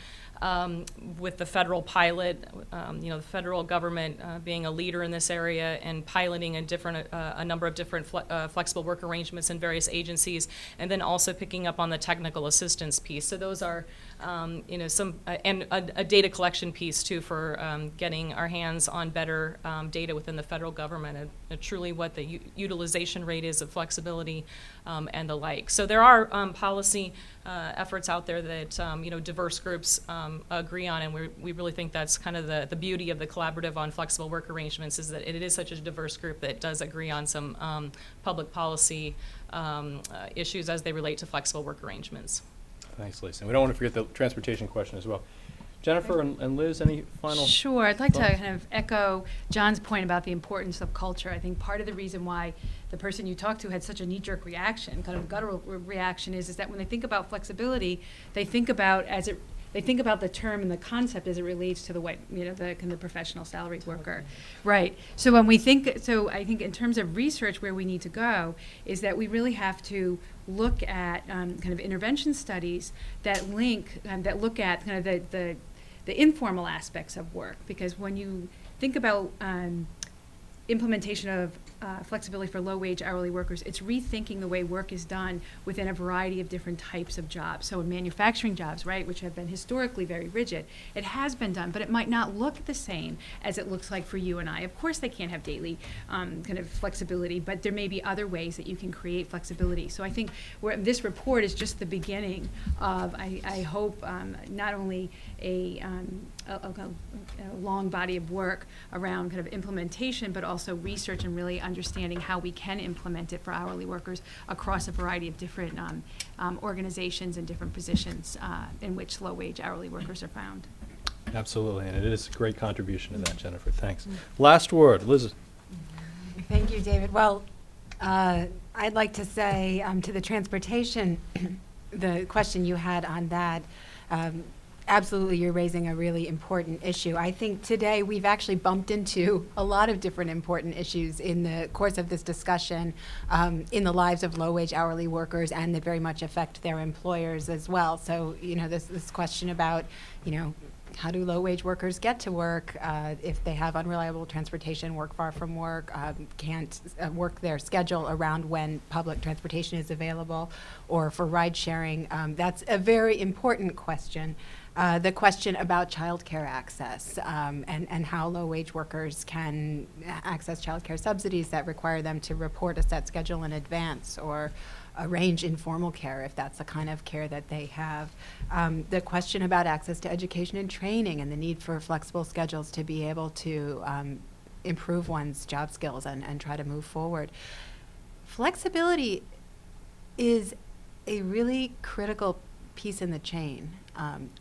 With the federal pilot, the federal government being a leader in this area and piloting a number of different flexible work arrangements in various agencies, and then also picking up on the technical assistance piece. So those are, some and a data collection piece too for getting our hands on better data within the federal government, and truly what the utilization rate is of flexibility and the like. So there are policy efforts out there that diverse groups agree on, and we really think that's kind of the beauty of the collaborative on flexible work arrangements, is that it is such a diverse group that does agree on some public policy issues as they relate to flexible work arrangements. Thanks, Lisa. And we don't want to forget the transportation question as well. Jennifer and Liz, any final Sure. I'd like to thoughts? kind of echo John's point about the importance of culture. I think part of the reason why the person you talked to had such a knee-jerk reaction, kind of guttural reaction, is that when they think about flexibility, they think about the term and the concept as it relates to the white, the kind of professional salaried worker. Right. So when we think, I think in terms of research, where we need to go is that we really have to look at kind of intervention studies that look at kind of the informal aspects of work, because when you think about implementation of flexibility for low-wage hourly workers, it's rethinking the way work is done within a variety of different types of jobs. So in manufacturing jobs, right, which have been historically very rigid, it has been done, but it might not look the same as it looks like for you and I. Of course, they can't have daily kind of flexibility, but there may be other ways that you can create flexibility. So I think this report is just the beginning of, I hope, not only a long body of work around kind of implementation, but also research and really understanding how we can implement it for hourly workers across a variety of different organizations and different positions in which low-wage hourly workers are found. Absolutely, and it is a great contribution to that, Jennifer. Thanks. Last word, Liz. Thank you, David. Well, I'd like to say to the transportation, the question you had on that, absolutely, you're raising a really important issue. I think today we've actually bumped into a lot of different important issues in the course of this discussion in the lives of low-wage hourly workers, and that very much affect their employers as well. So, this question about, how do low-wage workers get to work if they have unreliable transportation, work far from work, can't work their schedule around when public transportation is available, or for ride sharing? That's a very important question. The question about childcare access and how low-wage workers can access childcare subsidies that require them to report a set schedule in advance, or arrange informal care if that's the kind of care that they have. The question about access to education and training, and the need for flexible schedules to be able to improve one's job skills and try to move forward. Flexibility is a really critical piece in the chain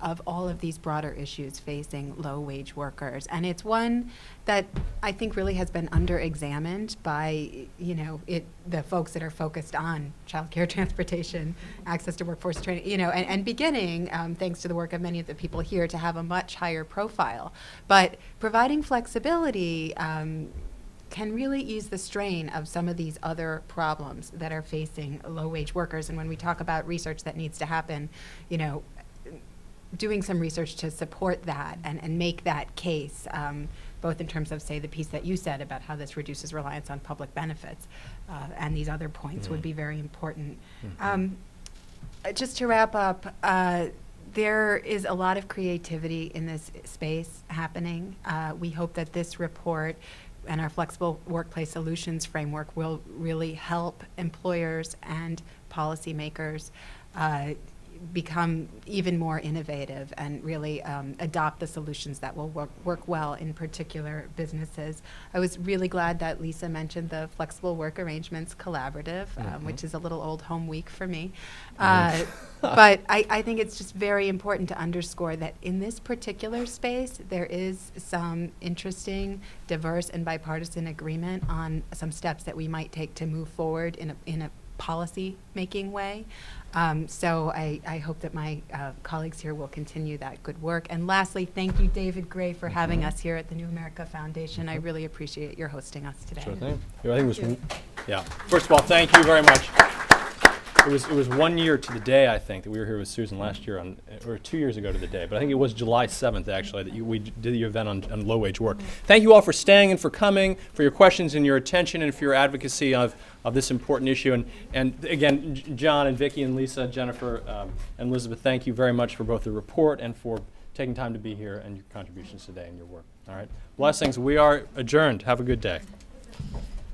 of all of these broader issues facing low-wage workers. And it's one that I think really has been under-examined by, the folks that are focused on childcare, transportation, access to workforce training, and beginning, thanks to the work of many of the people here, to have a much higher profile. But providing flexibility can really ease the strain of some of these other problems that are facing low-wage workers. And when we talk about research that needs to happen, you know, doing some research to support that and make that case, both in terms of, say, the piece that you said about how this reduces reliance on public benefits, and these other points would be very important. Just to wrap up, there is a lot of creativity in this space happening. We hope that this report and our flexible workplace solutions framework will really help employers and policymakers become even more innovative and really adopt the solutions that will work well in particular businesses. I was really glad that Lisa mentioned the Flexible Work Arrangements Collaborative, which is a little old home week for me. But I think it's just very important to underscore that in this particular space, there is some interesting, diverse, and bipartisan agreement on some steps that we might take to move forward in a policy-making way. So I hope that my colleagues here will continue that good work. And lastly, thank you, David Gray, for having us here at the New America Foundation. I really appreciate your hosting us today. Sure thing. I think it was, yeah. First of all, thank you very much. It was 1 year to the day, I think, that we were here with Susan last year, or 2 years ago to the day, but I think it was July 7th, actually, that we did the event on low-wage work. Thank you all for staying and for coming, for your questions and your attention, and for your advocacy of this important issue. And again, John and Vicki and Lisa, Jennifer, and Elizabeth, thank you very much for both the report and for taking time to be here and your contributions today and your work. All right. Blessings. We are adjourned. Have a good day.